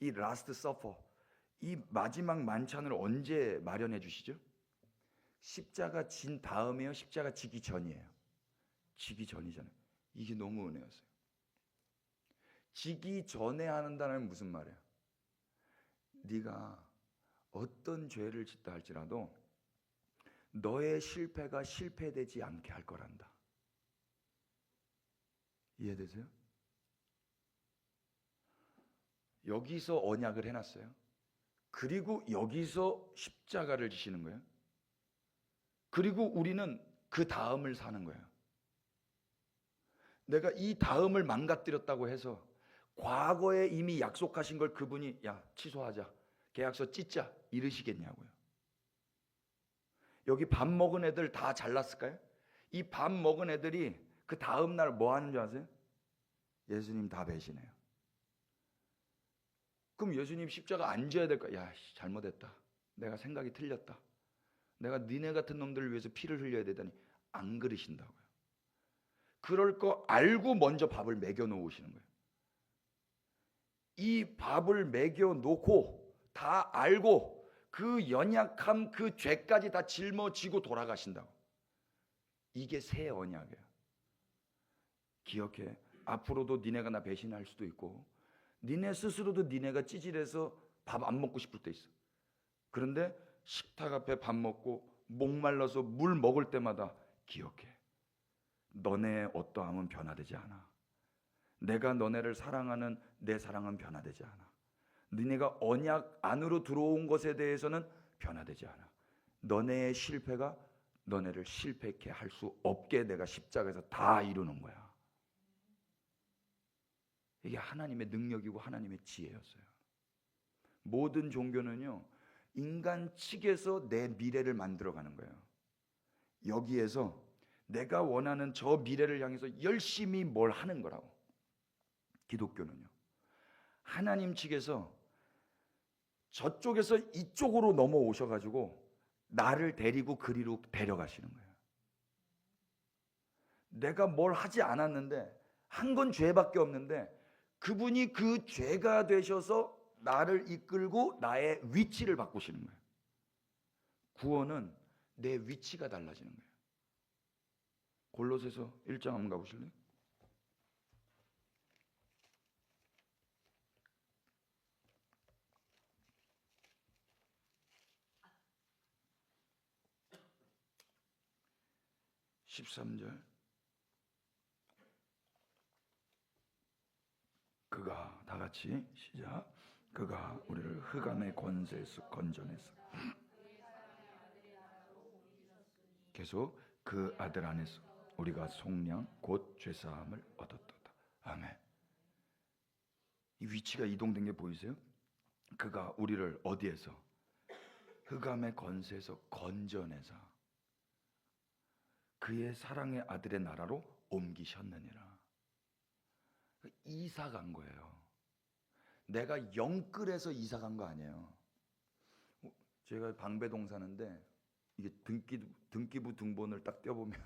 이 라스트 서퍼, 이 마지막 만찬을 언제 마련해 주시죠? 십자가 진 다음에요? 십자가 지기 전이에요? 지기 전이잖아요. 이게 너무 은혜였어요. 지기 전에 한다는 무슨 말이에요? 네가 어떤 죄를 짓다 할지라도 너의 실패가 실패되지 않게 할 거란다. 이해되세요? 여기서 언약을 해놨어요. 그리고 여기서 십자가를 지시는 거예요. 그리고 우리는 그 다음을 사는 거예요. 내가 이 다음을 망가뜨렸다고 해서 과거에 이미 약속하신 걸 그분이 야 취소하자, 계약서 찢자 이러시겠냐고요. 여기 밥 먹은 애들 다 잘났을까요? 이 밥 먹은 애들이 그 다음날 뭐 하는 줄 아세요? 예수님 다 배신해요. 그럼 예수님 십자가 안 져야 될까? 야 잘못했다, 내가 생각이 틀렸다, 내가 니네 같은 놈들을 위해서 피를 흘려야 되다니, 안 그러신다고요. 그럴 거 알고 먼저 밥을 먹여 놓으시는 거예요. 이 밥을 먹여 놓고 다 알고 그 연약함, 그 죄까지 다 짊어지고 돌아가신다고. 이게 새 언약이에요. 기억해. 앞으로도 니네가 나 배신할 수도 있고, 니네 스스로도 니네가 찌질해서 밥 안 먹고 싶을 때 있어. 그런데 식탁 앞에 밥 먹고 목말라서 물 먹을 때마다 기억해. 너네의 어떠함은 변화되지 않아. 내가 너네를 사랑하는 내 사랑은 변화되지 않아. 너네가 언약 안으로 들어온 것에 대해서는 변화되지 않아. 너네의 실패가 너네를 실패케 할 수 없게 내가 십자가에서 다 이루는 거야. 이게 하나님의 능력이고 하나님의 지혜였어요. 모든 종교는요 인간 측에서 내 미래를 만들어가는 거예요. 여기에서 내가 원하는 저 미래를 향해서 열심히 뭘 하는 거라고. 기독교는요 하나님 측에서 저쪽에서 이쪽으로 넘어오셔가지고 나를 데리고 그리로 데려가시는 거예요. 내가 뭘 하지 않았는데, 한 건 죄밖에 없는데 그분이 그 죄가 되셔서 나를 이끌고 나의 위치를 바꾸시는 거예요. 구원은 내 위치가 달라지는 거예요. 골로새서 1장 한번 가보실래요? (13절) 그가, 다 같이 시작. 그가 우리를 흑암의 권세에서 건져내서, 계속 그 아들 안에서 우리가 속량 곧 죄사함을 얻었도다. 아멘. 이 위치가 이동된 게 보이세요? 그가 우리를 어디에서? 흑암의 권세에서 건져내서 그의 사랑의 아들의 나라로 옮기셨느니라. 이사 간 거예요. 내가 영끌에서 이사 간 거 아니에요. 제가 방배동 사는데 이게 등기부 등본을 딱 떼어보면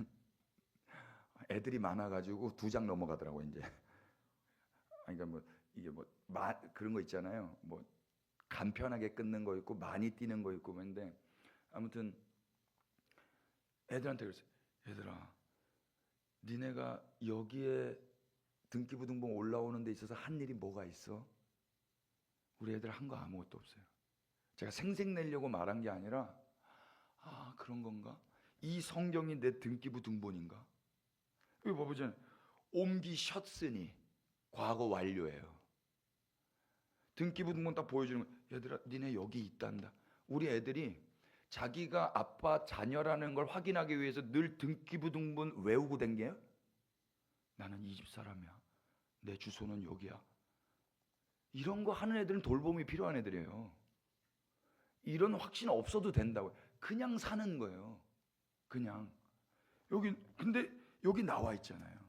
애들이 많아가지고 2장 넘어가더라고요 이제. 그러니까 뭐 이게 뭐 그런 거 있잖아요. 뭐 간편하게 끊는 거 있고 많이 뛰는 거 있고 그런데 아무튼 애들한테 그랬어요. 얘들아, 니네가 여기에 등기부 등본 올라오는 데 있어서 한 일이 뭐가 있어? 우리 애들 한 거 아무것도 없어요. 제가 생색내려고 말한 게 아니라 그런 건가? 이 성경이 내 등기부 등본인가? 이거 봐보잖아요. 옮기셨으니 과거 완료예요. 등기부 등본 딱 보여주는 거예요. 얘들아, 니네 여기 있단다. 우리 애들이 자기가 아빠 자녀라는 걸 확인하기 위해서 늘 등기부 등본 외우고 댕겨요. 나는 이 집 사람이야. 내 주소는 여기야. 이런 거 하는 애들은 돌봄이 필요한 애들이에요. 이런 확신 없어도 된다고요. 그냥 사는 거예요. 그냥. 근데 여기 나와 있잖아요.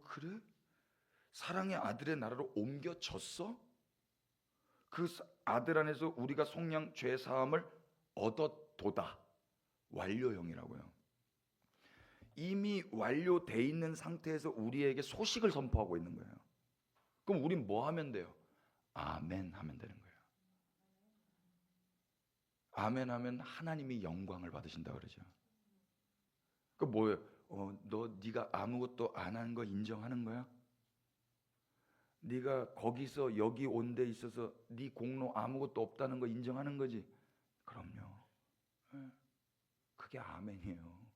그래? 사랑의 아들의 나라로 옮겨졌어? 그 아들 안에서 우리가 속량 죄 사함을 얻었도다. 완료형이라고요. 이미 완료돼 있는 상태에서 우리에게 소식을 선포하고 있는 거예요. 그럼 우린 뭐 하면 돼요? 아멘 하면 되는 거예요. 아멘 하면 하나님이 영광을 받으신다 그러죠. 그 뭐예요? 네가 아무것도 안 한 거 인정하는 거야? 네가 거기서 여기 온 데 있어서 네 공로 아무것도 없다는 거 인정하는 거지? 그럼요. 그게 아멘이에요.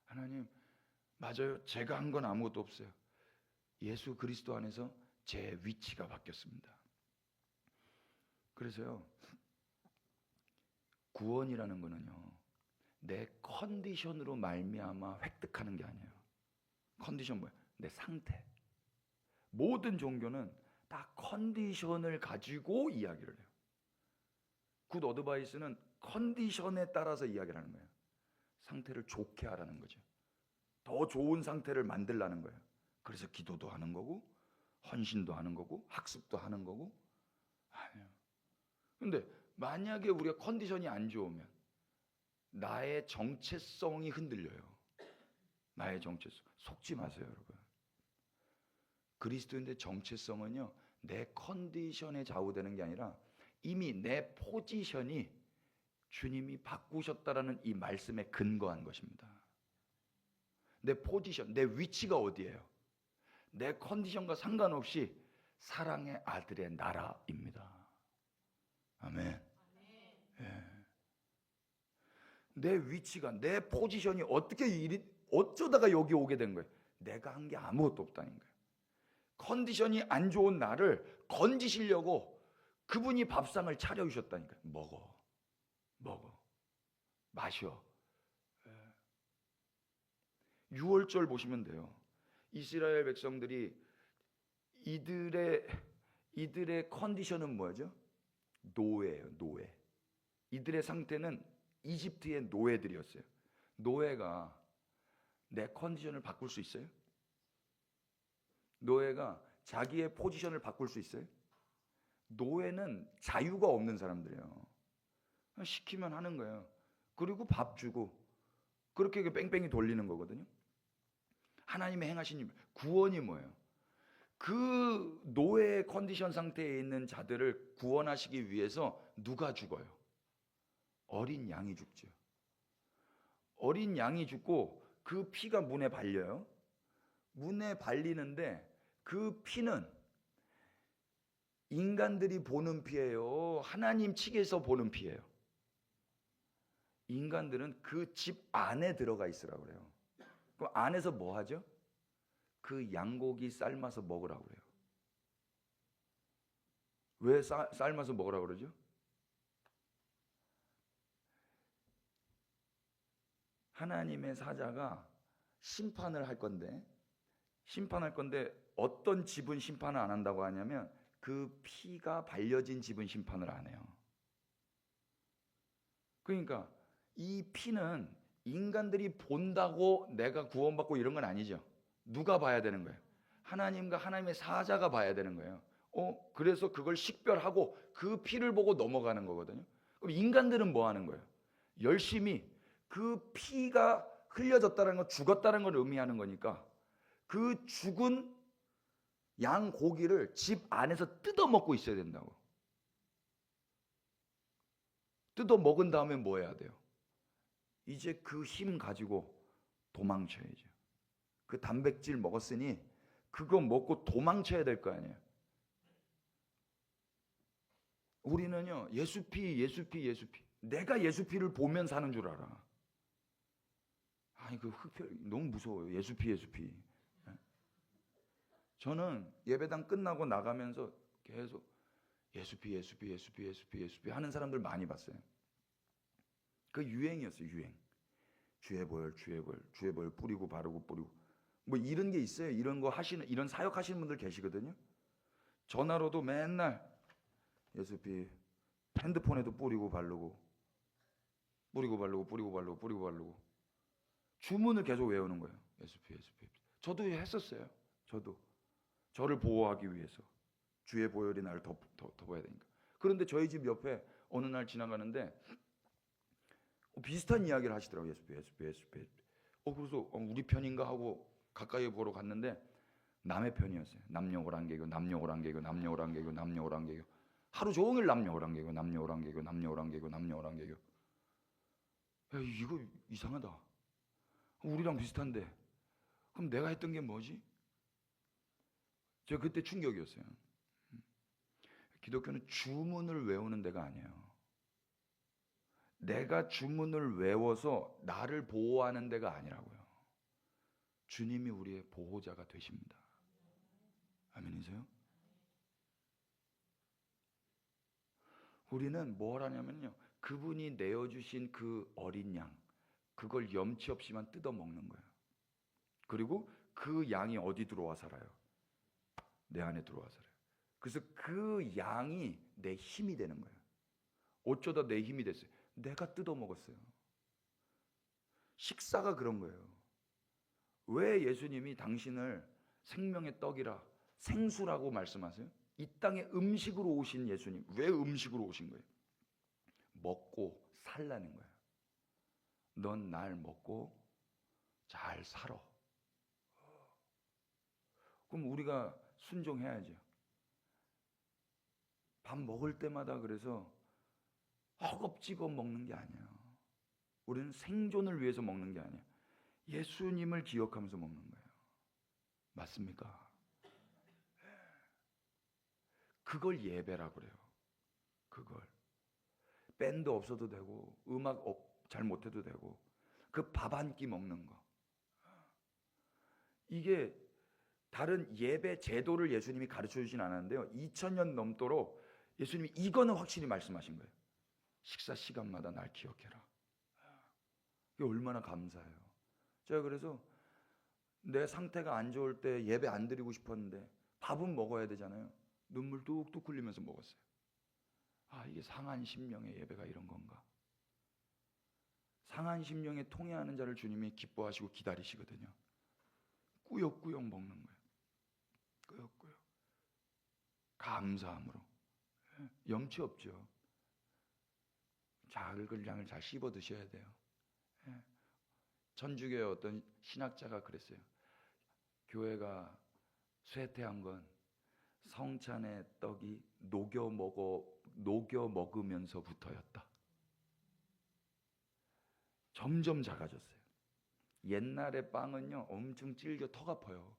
하나님, 맞아요. 제가 한 건 아무것도 없어요. 예수 그리스도 안에서 제 위치가 바뀌었습니다. 그래서요, 구원이라는 거는요, 내 컨디션으로 말미암아 획득하는 게 아니에요. 컨디션 뭐야? 내 상태. 모든 종교는 다 컨디션을 가지고 이야기를 해요. 굿 어드바이스는 컨디션에 따라서 이야기를 하는 거예요. 상태를 좋게 하라는 거죠. 더 좋은 상태를 만들라는 거예요. 그래서 기도도 하는 거고 헌신도 하는 거고 학습도 하는 거고. 아니요. 근데 만약에 우리가 컨디션이 안 좋으면 나의 정체성이 흔들려요. 나의 정체성. 속지 마세요, 여러분. 그리스도인의 정체성은요, 내 컨디션에 좌우되는 게 아니라 이미 내 포지션이 주님이 바꾸셨다라는 이 말씀에 근거한 것입니다. 내 포지션, 내 위치가 어디예요? 내 컨디션과 상관없이 사랑의 아들의 나라입니다. 아멘. 예. 내 위치가, 내 포지션이 어쩌다가 여기 오게 된 거예요? 내가 한 게 아무것도 없다는 거예요. 컨디션이 안 좋은 나를 건지시려고 그분이 밥상을 차려주셨다니까요. 먹어. 마셔. 6월절 보시면 돼요. 이스라엘 백성들이 이들의 컨디션은 뭐죠? 노예예요, 노예. 이들의 상태는 이집트의 노예들이었어요. 노예가 내 컨디션을 바꿀 수 있어요? 노예가 자기의 포지션을 바꿀 수 있어요? 노예는 자유가 없는 사람들이에요. 시키면 하는 거예요. 그리고 밥 주고 그렇게 뺑뺑이 돌리는 거거든요. 하나님의 행하신 구원이 뭐예요? 그 노예 컨디션 상태에 있는 자들을 구원하시기 위해서 누가 죽어요? 어린 양이 죽죠. 어린 양이 죽고 그 피가 문에 발려요. 문에 발리는데 그 피는 인간들이 보는 피예요? 하나님 측에서 보는 피예요? 인간들은 그 집 안에 들어가 있으라고 그래요. 그 안에서 뭐 하죠? 그 양고기 삶아서 먹으라고 그래요. 왜 삶아서 먹으라고 그러죠? 하나님의 사자가 심판을 할 건데 어떤 집은 심판을 안 한다고 하냐면 그 피가 발려진 집은 심판을 안 해요. 그러니까 이 피는 인간들이 본다고 내가 구원받고 이런 건 아니죠. 누가 봐야 되는 거예요? 하나님과 하나님의 사자가 봐야 되는 거예요. 그래서 그걸 식별하고 그 피를 보고 넘어가는 거거든요. 그럼 인간들은 뭐 하는 거예요? 열심히 그 피가 흘려졌다는 건 죽었다는 걸 의미하는 거니까 그 죽은 양 고기를 집 안에서 뜯어 먹고 있어야 된다고. 뜯어 먹은 다음에 뭐 해야 돼요? 이제 그 힘 가지고 도망쳐야죠. 그 단백질 먹었으니 그거 먹고 도망쳐야 될 거 아니에요. 우리는요, 예수피. 내가 예수피를 보면 사는 줄 알아. 아니, 그 흑표 너무 무서워요. 예수피. 저는 예배당 끝나고 나가면서 계속 예수피 하는 사람들 많이 봤어요. 그 유행이었어요, 유행. 주의 보혈 뿌리고 바르고 뭐 이런 게 있어요. 이런 거 하시는, 이런 사역 하시는 분들 계시거든요. 전화로도 맨날 예수피, 핸드폰에도 뿌리고 바르고 주문을 계속 외우는 거예요. 예수피. 저도 했었어요. 저를 보호하기 위해서 주의 보혈이 나를 덮어야 되니까. 그런데 저희 집 옆에 어느 날 지나가는데 비슷한 이야기를 하시더라고요. 예수피. 그래서 우리 편인가 하고 가까이 보러 갔는데 남의 편이었어요. 남녀오랑개교. 하루 종일 남녀오랑개교. 야, 이거 이상하다. 우리랑 비슷한데 그럼 내가 했던 게 뭐지? 제가 그때 충격이었어요. 기독교는 주문을 외우는 데가 아니에요. 내가 주문을 외워서 나를 보호하는 데가 아니라고요. 주님이 우리의 보호자가 되십니다. 아멘이세요? 우리는 뭘 하냐면요, 그분이 내어주신 그 어린 양, 그걸 염치 없이만 뜯어먹는 거예요. 그리고 그 양이 어디 들어와 살아요? 내 안에 들어와 살아요. 그래서 그 양이 내 힘이 되는 거예요. 어쩌다 내 힘이 됐어요? 내가 뜯어먹었어요. 식사가 그런 거예요. 왜 예수님이 당신을 생명의 떡이라, 생수라고 말씀하세요? 이 땅에 음식으로 오신 예수님, 왜 음식으로 오신 거예요? 먹고 살라는 거예요. 넌 날 먹고 잘 살아. 그럼 우리가 순종해야죠. 밥 먹을 때마다 그래서 허겁지겁 먹는 게 아니에요. 우리는 생존을 위해서 먹는 게 아니에요. 예수님을 기억하면서 먹는 거예요. 맞습니까? 그걸 예배라고 그래요. 그걸. 밴드 없어도 되고 음악 잘 못해도 되고 그 밥 한 끼 먹는 거. 이게 다른 예배 제도를 예수님이 가르쳐 주진 않았는데요. 2000년 넘도록 예수님이 이거는 확실히 말씀하신 거예요. 식사 시간마다 날 기억해라. 이게 얼마나 감사해요. 제가 그래서 내 상태가 안 좋을 때 예배 안 드리고 싶었는데 밥은 먹어야 되잖아요. 눈물 뚝뚝 흘리면서 먹었어요. 이게 상한 심령의 예배가 이런 건가? 상한 심령에 통회하는 자를 주님이 기뻐하시고 기다리시거든요. 꾸역꾸역 먹는 거예요. 꾸역꾸역. 감사함으로. 염치 없죠. 작은 양을 잘 씹어 드셔야 돼요. 천주교의 어떤 신학자가 그랬어요. 교회가 쇠퇴한 건 성찬의 떡이 녹여 먹으면서부터였다. 점점 작아졌어요. 옛날에 빵은요, 엄청 질겨 턱 아파요.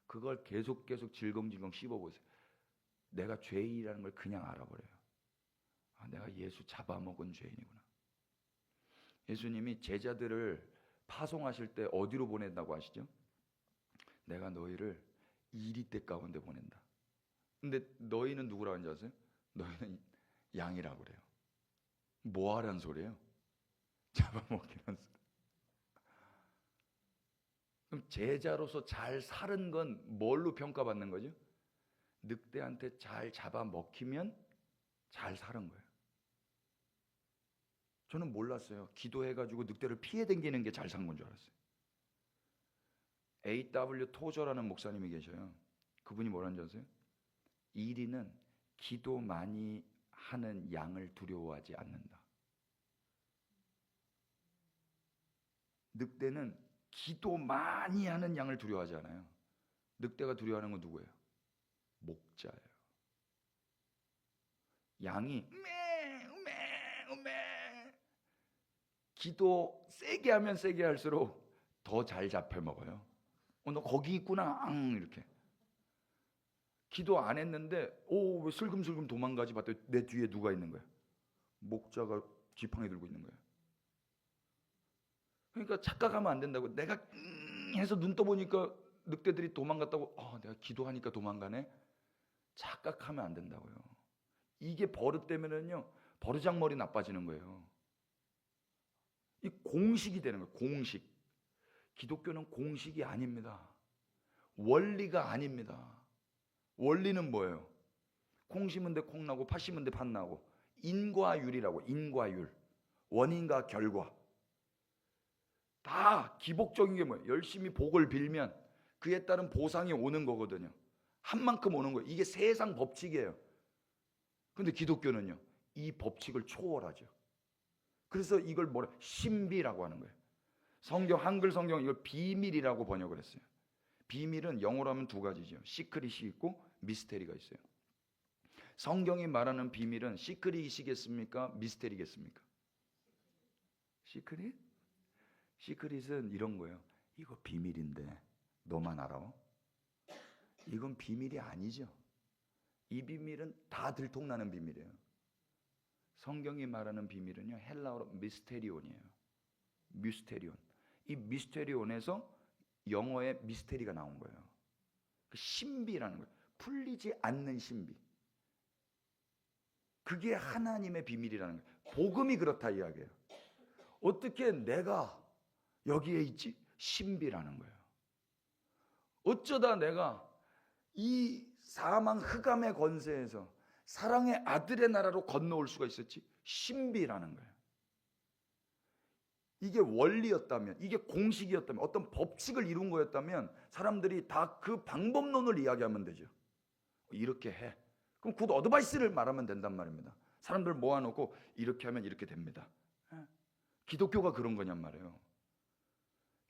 그걸 계속 질겅질겅 씹어보세요. 내가 죄인이라는 걸 그냥 알아버려요. 내가 예수 잡아먹은 죄인이구나. 예수님이 제자들을 파송하실 때 어디로 보낸다고 하시죠? 내가 너희를 이리떼 가운데 보낸다. 근데 너희는 누구라고 하는지 아세요? 너희는 양이라고 그래요. 뭐 하라는 소리예요? 잡아먹기라는 소리. 그럼 제자로서 잘 살은 건 뭘로 평가받는 거죠? 늑대한테 잘 잡아먹히면 잘 사는 거예요. 저는 몰랐어요. 기도해가지고 늑대를 피해 댕기는 게 잘 산 건 줄 알았어요. A.W. 토저라는 목사님이 계셔요. 그분이 뭐라는 줄 아세요? 이리는 기도 많이 하는 양을 두려워하지 않는다. 늑대는 기도 많이 하는 양을 두려워하지 않아요. 늑대가 두려워하는 건 누구예요? 목자예요. 양이 우메 기도 세게 하면 세게 할수록 더 잘 잡혀 먹어요. 너 거기 있구나. 이렇게. 기도 안 했는데 왜 슬금슬금 도망가지 봤더니 내 뒤에 누가 있는 거야? 목자가 지팡이 들고 있는 거야. 그러니까 착각하면 안 된다고. 내가 해서 눈 떠보니까 늑대들이 도망갔다고 내가 기도하니까 도망가네. 착각하면 안 된다고요. 이게 버릇되면은요 버르장머리 나빠지는 거예요. 이 공식이 되는 거예요. 공식. 기독교는 공식이 아닙니다. 원리가 아닙니다. 원리는 뭐예요? 콩 심은 데 콩 나고 팥 심은 데 팥 나고, 인과율이라고. 인과율. 원인과 결과. 다 기복적인 게 뭐예요? 열심히 복을 빌면 그에 따른 보상이 오는 거거든요. 한 만큼 오는 거예요. 이게 세상 법칙이에요. 근데 기독교는요 이 법칙을 초월하죠. 그래서 이걸 뭐라 신비라고 하는 거예요. 성경, 한글 성경 이걸 비밀이라고 번역을 했어요. 비밀은 영어로 하면 두 가지죠. 시크릿이 있고 미스테리가 있어요. 성경이 말하는 비밀은 시크릿이겠습니까? 미스테리겠습니까? 시크릿? 시크릿은 이런 거예요. 이거 비밀인데 너만 알아? 이건 비밀이 아니죠. 이 비밀은 다 들통나는 비밀이에요. 성경이 말하는 비밀은요 헬라어로 미스테리온이에요. 미스테리온. 이 미스테리온에서 영어의 미스테리가 나온 거예요. 신비라는 거예요. 풀리지 않는 신비. 그게 하나님의 비밀이라는 거예요. 복음이 그렇다 이야기예요. 어떻게 내가 여기에 있지? 신비라는 거예요. 어쩌다 내가 이 사망 흑암의 권세에서 사랑의 아들의 나라로 건너올 수가 있었지? 신비라는 거예요. 이게 원리였다면, 이게 공식이었다면, 어떤 법칙을 이룬 거였다면 사람들이 다 그 방법론을 이야기하면 되죠. 이렇게 해. 그럼 굿 어드바이스를 말하면 된단 말입니다. 사람들 모아놓고 이렇게 하면 이렇게 됩니다. 기독교가 그런 거냔 말이에요.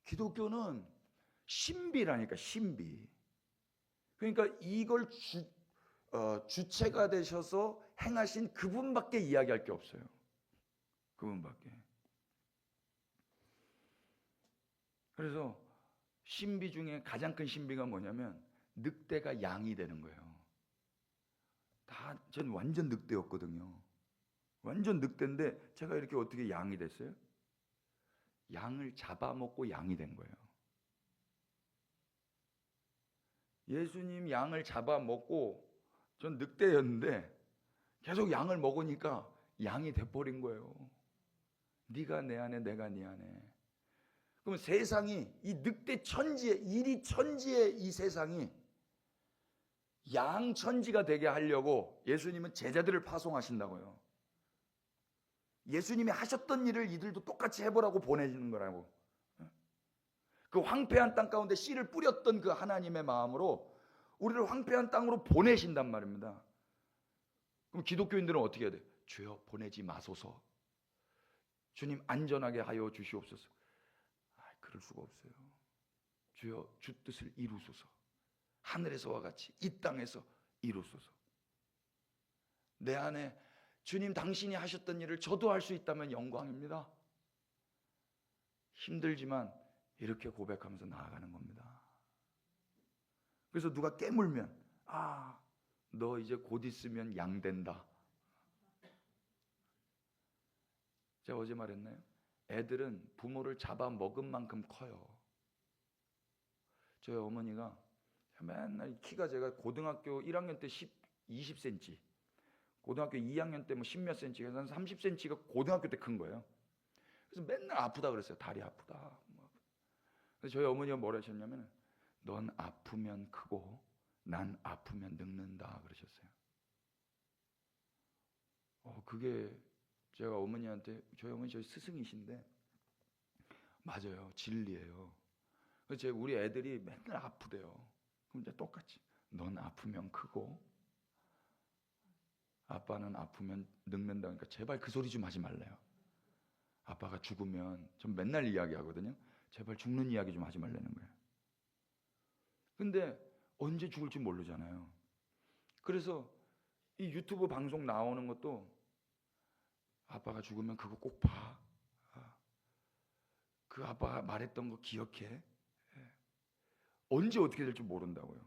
기독교는 신비라니까, 신비. 그러니까 이걸 주체가 되셔서 행하신 그분밖에 이야기할 게 없어요. 그분밖에. 그래서 신비 중에 가장 큰 신비가 뭐냐면 늑대가 양이 되는 거예요. 전 완전 늑대였거든요. 완전 늑대인데 제가 이렇게 어떻게 양이 됐어요? 양을 잡아먹고 양이 된 거예요. 예수님 양을 잡아먹고 전 늑대였는데 계속 양을 먹으니까 양이 돼버린 거예요. 네가 내 안에 내가 네 안에. 그럼 세상이 이 늑대 천지에 이리 천지의 이 세상이 양 천지가 되게 하려고 예수님은 제자들을 파송하신다고요. 예수님이 하셨던 일을 이들도 똑같이 해보라고 보내시는 거라고. 그 황폐한 땅 가운데 씨를 뿌렸던 그 하나님의 마음으로 우리를 황폐한 땅으로 보내신단 말입니다. 그럼 기독교인들은 어떻게 해야 돼? 주여 보내지 마소서. 주님 안전하게 하여 주시옵소서. 그럴 수가 없어요. 주여 주 뜻을 이루소서. 하늘에서와 같이 이 땅에서 이루소서. 내 안에 주님 당신이 하셨던 일을 저도 할 수 있다면 영광입니다. 힘들지만 이렇게 고백하면서 나아가는 겁니다. 그래서 누가 깨물면 너 이제 곧 있으면 양 된다. 제가 어제 말했나요? 애들은 부모를 잡아먹은 만큼 커요. 저희 어머니가 맨날 키가 제가 고등학교 1학년 때 20cm, 고등학교 2학년 때 뭐 10몇 cm, 한 30cm가 고등학교 때 큰 거예요. 그래서 맨날 아프다 그랬어요. 다리 아프다. 그래서 저희 어머니가 뭐라 하셨냐면 넌 아프면 크고 난 아프면 늙는다 그러셨어요. 그게 제가 어머니한테, 저희 어머니 저희 스승이신데 맞아요. 진리예요. 그래서 우리 애들이 맨날 아프대요. 그럼 이제 똑같이 넌 아프면 크고 아빠는 아프면 늙는다. 그러니까 제발 그 소리 좀 하지 말래요. 아빠가 죽으면 전 맨날 이야기하거든요. 제발 죽는 이야기 좀 하지 말라는 거예요. 근데 언제 죽을지 모르잖아요. 그래서 이 유튜브 방송 나오는 것도 아빠가 죽으면 그거 꼭 봐. 그 아빠가 말했던 거 기억해. 언제 어떻게 될지 모른다고요.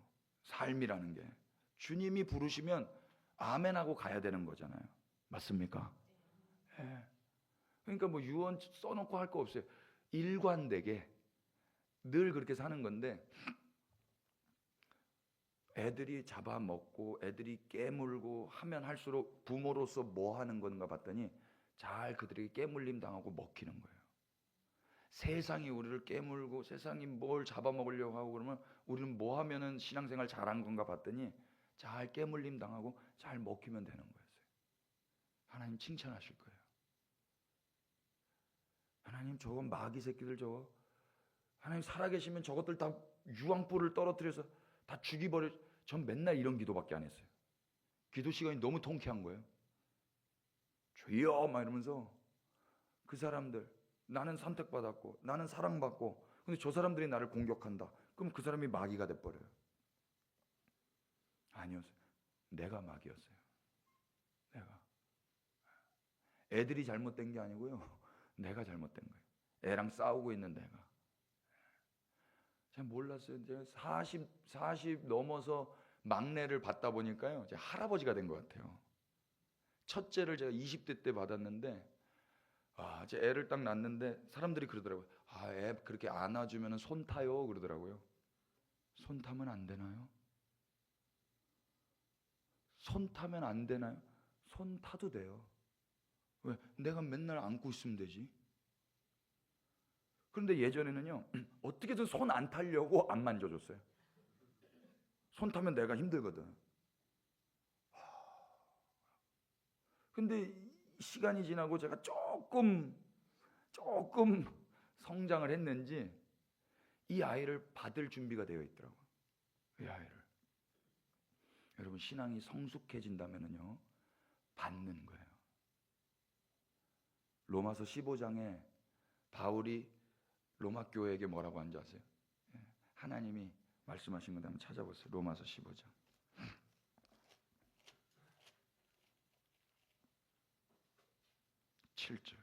삶이라는 게 주님이 부르시면 아멘하고 가야 되는 거잖아요. 맞습니까? 예. 그러니까 뭐 유언 써놓고 할 거 없어요. 일관되게 늘 그렇게 사는 건데, 애들이 잡아먹고 애들이 깨물고 하면 할수록 부모로서 뭐 하는 건가 봤더니 잘 그들에게 깨물림 당하고 먹히는 거예요. 세상이 우리를 깨물고 세상이 뭘 잡아먹으려고 하고 그러면 우리는 뭐 하면은 신앙생활 잘한 건가 봤더니 잘 깨물림 당하고 잘 먹히면 되는 거였어요. 하나님 칭찬하실 거예요. 하나님 저거 마귀 새끼들 저거, 하나님 살아계시면 저것들 다 유황불을 떨어뜨려서 다 죽이버려. 전 맨날 이런 기도밖에 안 했어요. 기도 시간이 너무 통쾌한 거예요. 주여 막 이러면서 그 사람들, 나는 선택받았고 나는 사랑받고, 근데 저 사람들이 나를 공격한다. 그럼 그 사람이 마귀가 돼버려요. 아니었어요. 내가 마귀였어요. 내가. 애들이 잘못된 게 아니고요. 내가 잘못된 거예요. 애랑 싸우고 있는 내가. 제가 몰랐어요. 이제 40 넘어서 막내를 받다 보니까요, 이제 할아버지가 된 것 같아요. 첫째를 제가 20대 때 받았는데, 제 애를 딱 낳는데 사람들이 그러더라고요. 애 그렇게 안아주면 손 타요 그러더라고요. 손 타면 안 되나요? 손 타면 안 되나요? 손 타도 돼요. 왜? 내가 맨날 안고 있으면 되지. 그런데 예전에는요, 어떻게든 손 안 타려고 안 만져줬어요. 손 타면 내가 힘들거든. 근데 시간이 지나고 제가 조금 성장을 했는지 이 아이를 받을 준비가 되어 있더라고요. 이 아이를. 여러분, 신앙이 성숙해진다면요, 받는 거예요. 로마서 15장에 바울이 로마 교회에게 뭐라고 한지 아세요? 하나님이 말씀하신 건데 한번 찾아보세요. 로마서 15장 7절.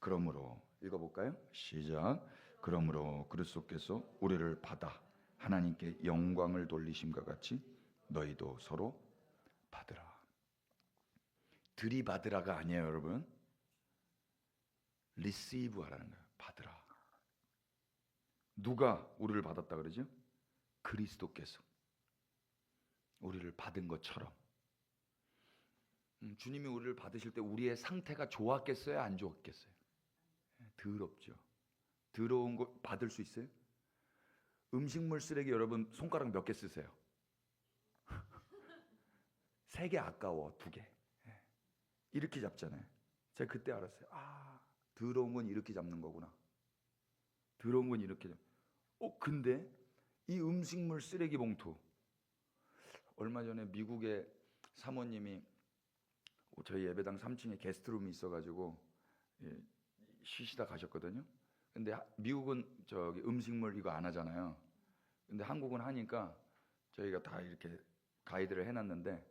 그러므로 읽어볼까요? 시작. 그러므로 그리스도께서 우리를 받아 하나님께 영광을 돌리심과 같이 너희도 서로 받으라. 들이받으라가 아니에요, 여러분. receive 하라는 거예요. 받으라. 누가 우리를 받았다 그러죠? 그리스도께서 우리를 받은 것처럼. 주님이 우리를 받으실 때 우리의 상태가 좋았겠어요? 안 좋았겠어요? 더럽죠. 더러운 거 받을 수 있어요? 음식물 쓰레기 여러분 손가락 몇 개 쓰세요? 3개 아까워, 2개. 이렇게 잡잖아요. 제가 그때 알았어요. 더러운 건 이렇게 잡는 거구나. 더러운 건 이렇게 근데 이 음식물 쓰레기 봉투, 얼마 전에 미국의 사모님이 저희 예배당 3층에 게스트룸이 있어가지고 쉬시다 가셨거든요. 근데 미국은 저기 음식물 이거 안 하잖아요. 근데 한국은 하니까 저희가 다 이렇게 가이드를 해놨는데,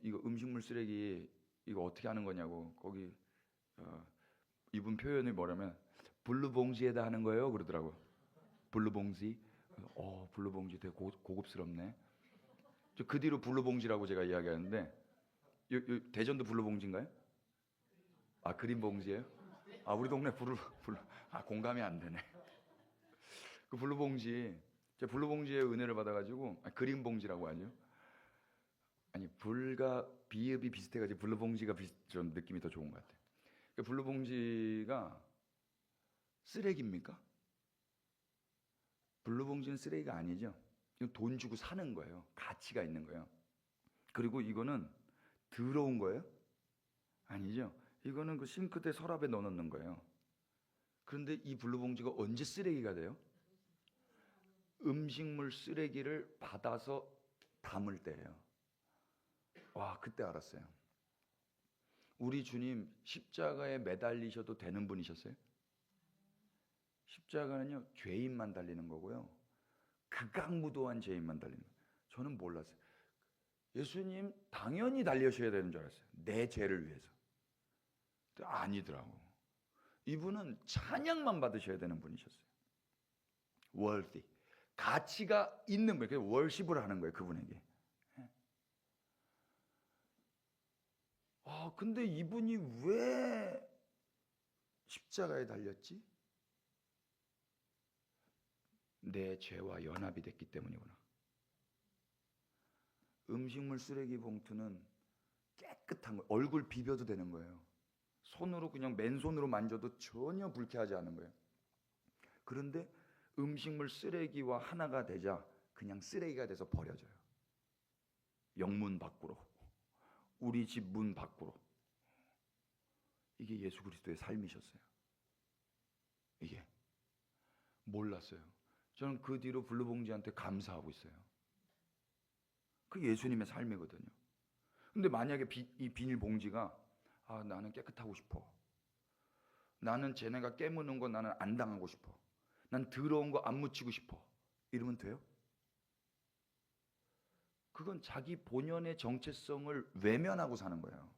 이거 음식물 쓰레기 이거 어떻게 하는 거냐고, 거기 이분 표현이 뭐냐면 블루봉지에다 하는 거예요 그러더라고. 블루봉지. 블루봉지 되게 고급스럽네. 그 뒤로 블루봉지라고 제가 이야기하는데, 대전도 블루봉지인가요? 그린 봉지예요? 우리 동네 블루 공감이 안 되네. 그 블루봉지, 제가 블루봉지의 은혜를 받아가지고 그린 봉지라고 하죠. 아니, 불과 비읍이 비슷해가지고 블루봉지가 좀 느낌이 더 좋은 것 같아요. 그 블루봉지가 쓰레기입니까? 블루봉지는 쓰레기가 아니죠. 이건 돈 주고 사는 거예요. 가치가 있는 거예요. 그리고 이거는 더러운 거예요? 아니죠. 이거는 그 싱크대 서랍에 넣어놓는 거예요. 그런데 이 블루봉지가 언제 쓰레기가 돼요? 음식물 쓰레기를 받아서 담을 때예요. 와, 그때 알았어요. 우리 주님 십자가에 매달리셔도 되는 분이셨어요? 십자가는요, 죄인만 달리는 거고요. 극악무도한 죄인만 달리는 거예요. 저는 몰랐어요. 예수님 당연히 달리셔야 되는 줄 알았어요. 내 죄를 위해서. 아니더라고. 이분은 찬양만 받으셔야 되는 분이셨어요. worthy. 가치가 있는 거예요. 그래서 월십을 하는 거예요, 그분에게. 근데 이분이 왜 십자가에 달렸지? 내 죄와 연합이 됐기 때문이구나. 음식물 쓰레기 봉투는 깨끗한 거예요. 얼굴 비벼도 되는 거예요. 손으로 그냥 맨손으로 만져도 전혀 불쾌하지 않은 거예요. 그런데 음식물 쓰레기와 하나가 되자 그냥 쓰레기가 돼서 버려져요. 영문 밖으로, 우리 집 문 밖으로. 이게 예수 그리스도의 삶이셨어요. 이게 몰랐어요. 저는 그 뒤로 블루봉지한테 감사하고 있어요. 그 예수님의 삶이거든요. 근데 만약에 이 비닐봉지가 나는 깨끗하고 싶어, 나는 쟤네가 깨무는 거 나는 안 당하고 싶어, 난 더러운 거 안 묻히고 싶어, 이러면 돼요? 그건 자기 본연의 정체성을 외면하고 사는 거예요.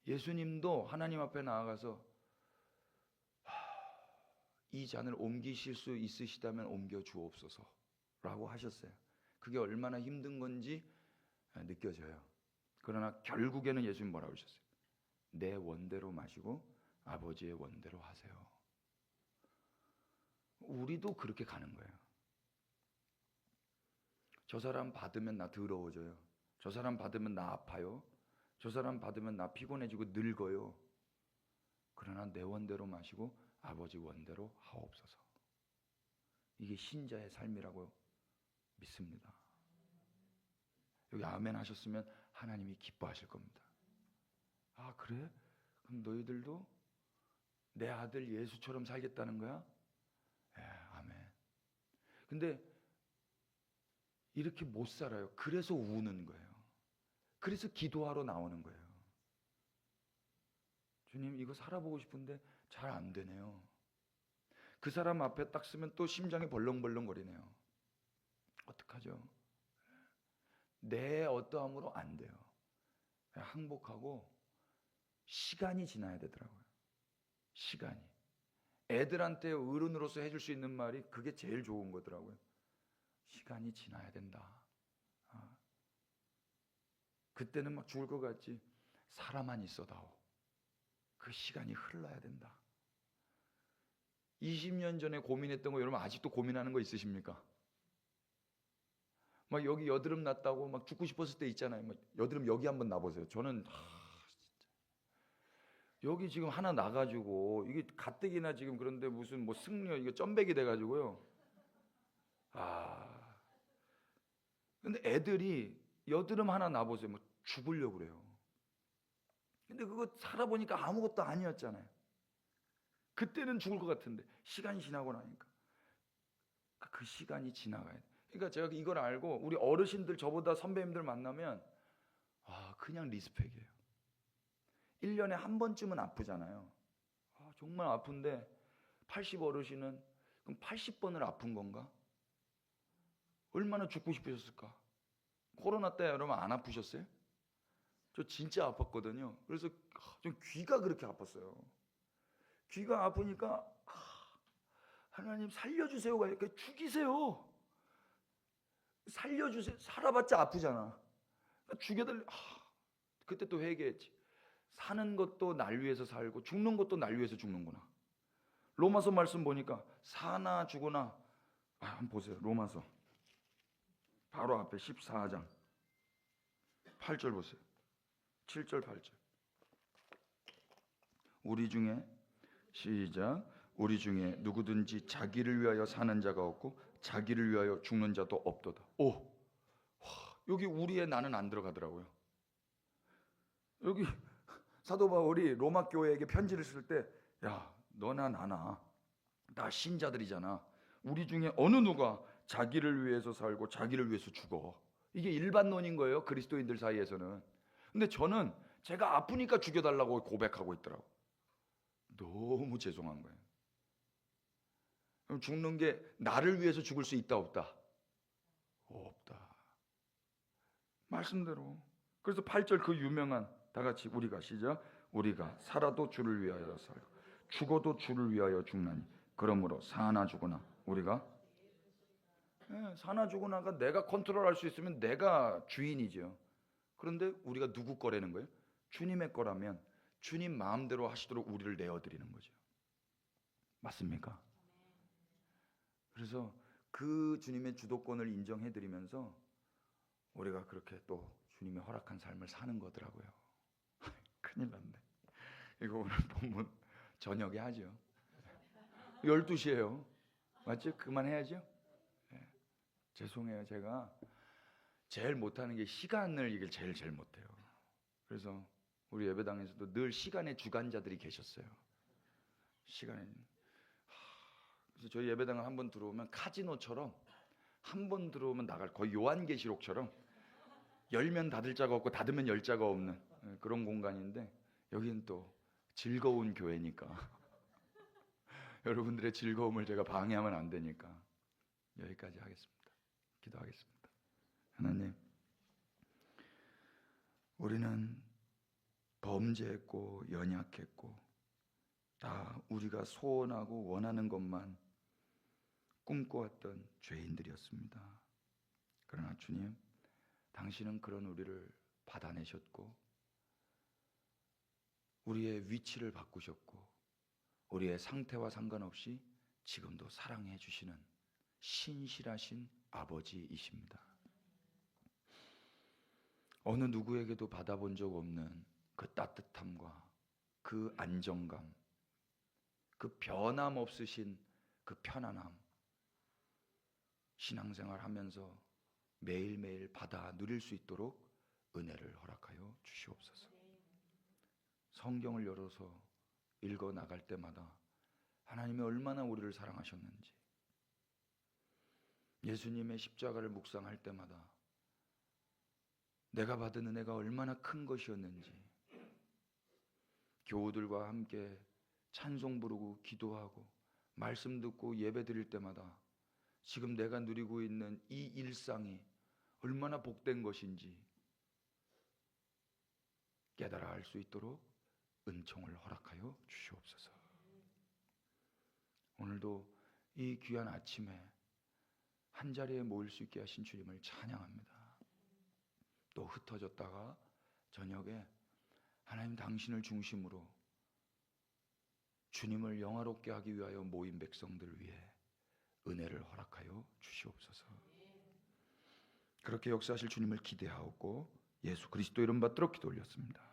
예수님도 하나님 앞에 나아가서 이 잔을 옮기실 수 있으시다면 옮겨 주옵소서 라고 하셨어요. 그게 얼마나 힘든 건지 느껴져요. 그러나 결국에는 예수님 뭐라고 하셨어요? 내 원대로 마시고 아버지의 원대로 하세요. 우리도 그렇게 가는 거예요. 저 사람 받으면 나 더러워져요. 저 사람 받으면 나 아파요. 저 사람 받으면 나 피곤해지고 늙어요. 그러나 내 원대로 마시고 아버지 원대로 하옵소서. 이게 신자의 삶이라고 믿습니다. 여기 아멘 하셨으면 하나님이 기뻐하실 겁니다. 그래? 그럼 너희들도 내 아들 예수처럼 살겠다는 거야? 아멘. 근데 이렇게 못 살아요. 그래서 우는 거예요. 그래서 기도하러 나오는 거예요. 주님, 이거 살아보고 싶은데 잘 안 되네요. 그 사람 앞에 딱 서면 또 심장이 벌렁벌렁 거리네요. 어떡하죠? 내 어떠함으로 안 돼요. 항복하고 시간이 지나야 되더라고요. 시간이. 애들한테 어른으로서 해줄 수 있는 말이 그게 제일 좋은 거더라고요. 시간이 지나야 된다. 그때는 막 죽을 것 같지. 살아만 있어다오. 그 시간이 흘러야 된다. 20년 전에 고민했던 거 여러분 아직도 고민하는 거 있으십니까? 막 여기 여드름 났다고 막 죽고 싶었을 때 있잖아요. 막 여드름 여기 한번 나보세요. 저는 진짜 여기 지금 하나 나가지고 이게 가뜩이나 지금 그런데 무슨 뭐 승려 이거 점백이 돼가지고요. 근데 애들이 여드름 하나 나보세요. 막 죽으려고 그래요. 근데 그거 살아보니까 아무것도 아니었잖아요. 그때는 죽을 것 같은데 시간이 지나고 나니까 그 시간이 지나가야 돼. 그러니까 제가 이걸 알고 우리 어르신들 저보다 선배님들 만나면 그냥 리스펙이에요. 1년에 한 번쯤은 아프잖아요. 정말 아픈데 80 어르신은 그럼 80번을 아픈 건가? 얼마나 죽고 싶으셨을까? 코로나 때 여러분 안 아프셨어요? 저 진짜 아팠거든요. 그래서 좀 귀가 그렇게 아팠어요. 귀가 아프니까 하나님 살려주세요가 이렇게 죽이세요. 살려주세요. 살아봤자 아프잖아. 죽여달래. 그때 또 회개했지. 사는 것도 날 위해서 살고 죽는 것도 날 위해서 죽는구나. 로마서 말씀 보니까 사나 죽으나 한번 보세요. 로마서 바로 앞에 14장 8절 보세요. 7절 8절. 우리 중에 시작. 우리 중에 누구든지 자기를 위하여 사는 자가 없고 자기를 위하여 죽는 자도 없도다. 여기 우리의 나는 안 들어가더라고요. 여기 사도 바울이 로마 교회에게 편지를 쓸 때 너나 나나 다 신자들이잖아. 우리 중에 어느 누가 자기를 위해서 살고 자기를 위해서 죽어. 이게 일반론인 거예요, 그리스도인들 사이에서는. 근데 저는 제가 아프니까 죽여달라고 고백하고 있더라고. 너무 죄송한 거예요. 그럼 죽는 게 나를 위해서 죽을 수 있다 없다? 없다. 말씀대로. 그래서 8절 그 유명한, 다 같이 우리가 시작. 우리가 살아도 주를 위하여 살고 죽어도 주를 위하여 죽나니 그러므로 사나 죽으나 우리가 사나 죽으나가 내가 컨트롤할 수 있으면 내가 주인이죠. 그런데 우리가 누구 거라는 거예요? 주님의 거라면 주님 마음대로 하시도록 우리를 내어드리는 거죠. 맞습니까? 그래서 그 주님의 주도권을 인정해드리면서 우리가 그렇게 또 주님의 허락한 삶을 사는 거더라고요. 큰일 났네. 이거 오늘 본문 저녁에 하죠. 12시에요. 맞죠? 그만해야죠. 네. 죄송해요. 제가 제일 못하는 게 시간을 이길 제일 못해요. 그래서 우리 예배당에서도 늘 시간의 주관자들이 계셨어요. 시간에. 그래서 저희 예배당을 한번 들어오면 카지노처럼 한 번 들어오면 나갈, 거의 요한계시록처럼 열면 닫을 자가 없고 닫으면 열 자가 없는 그런 공간인데, 여기는 또 즐거운 교회니까 여러분들의 즐거움을 제가 방해하면 안 되니까 여기까지 하겠습니다. 기도하겠습니다. 하나님, 우리는 범죄했고 연약했고 다 우리가 소원하고 원하는 것만 꿈꿔왔던 죄인들이었습니다. 그러나 주님, 당신은 그런 우리를 받아내셨고 우리의 위치를 바꾸셨고 우리의 상태와 상관없이 지금도 사랑해 주시는 신실하신 아버지이십니다. 어느 누구에게도 받아본 적 없는 그 따뜻함과 그 안정감, 그 변함없으신 그 편안함, 신앙생활 하면서 매일매일 받아 누릴 수 있도록 은혜를 허락하여 주시옵소서. 성경을 열어서 읽어 나갈 때마다 하나님이 얼마나 우리를 사랑하셨는지, 예수님의 십자가를 묵상할 때마다 내가 받은 은혜가 얼마나 큰 것이었는지, 교우들과 함께 찬송 부르고 기도하고 말씀 듣고 예배 드릴 때마다 지금 내가 누리고 있는 이 일상이 얼마나 복된 것인지 깨달아 알 수 있도록 은총을 허락하여 주시옵소서. 오늘도 이 귀한 아침에 한자리에 모일 수 있게 하신 주님을 찬양합니다. 또 흩어졌다가 저녁에 하나님 당신을 중심으로 주님을 영화롭게 하기 위하여 모인 백성들을 위해 은혜를 허락하여 주시옵소서. 그렇게 역사하실 주님을 기대하옵고 예수 그리스도 이름 받들어 기도 올렸습니다.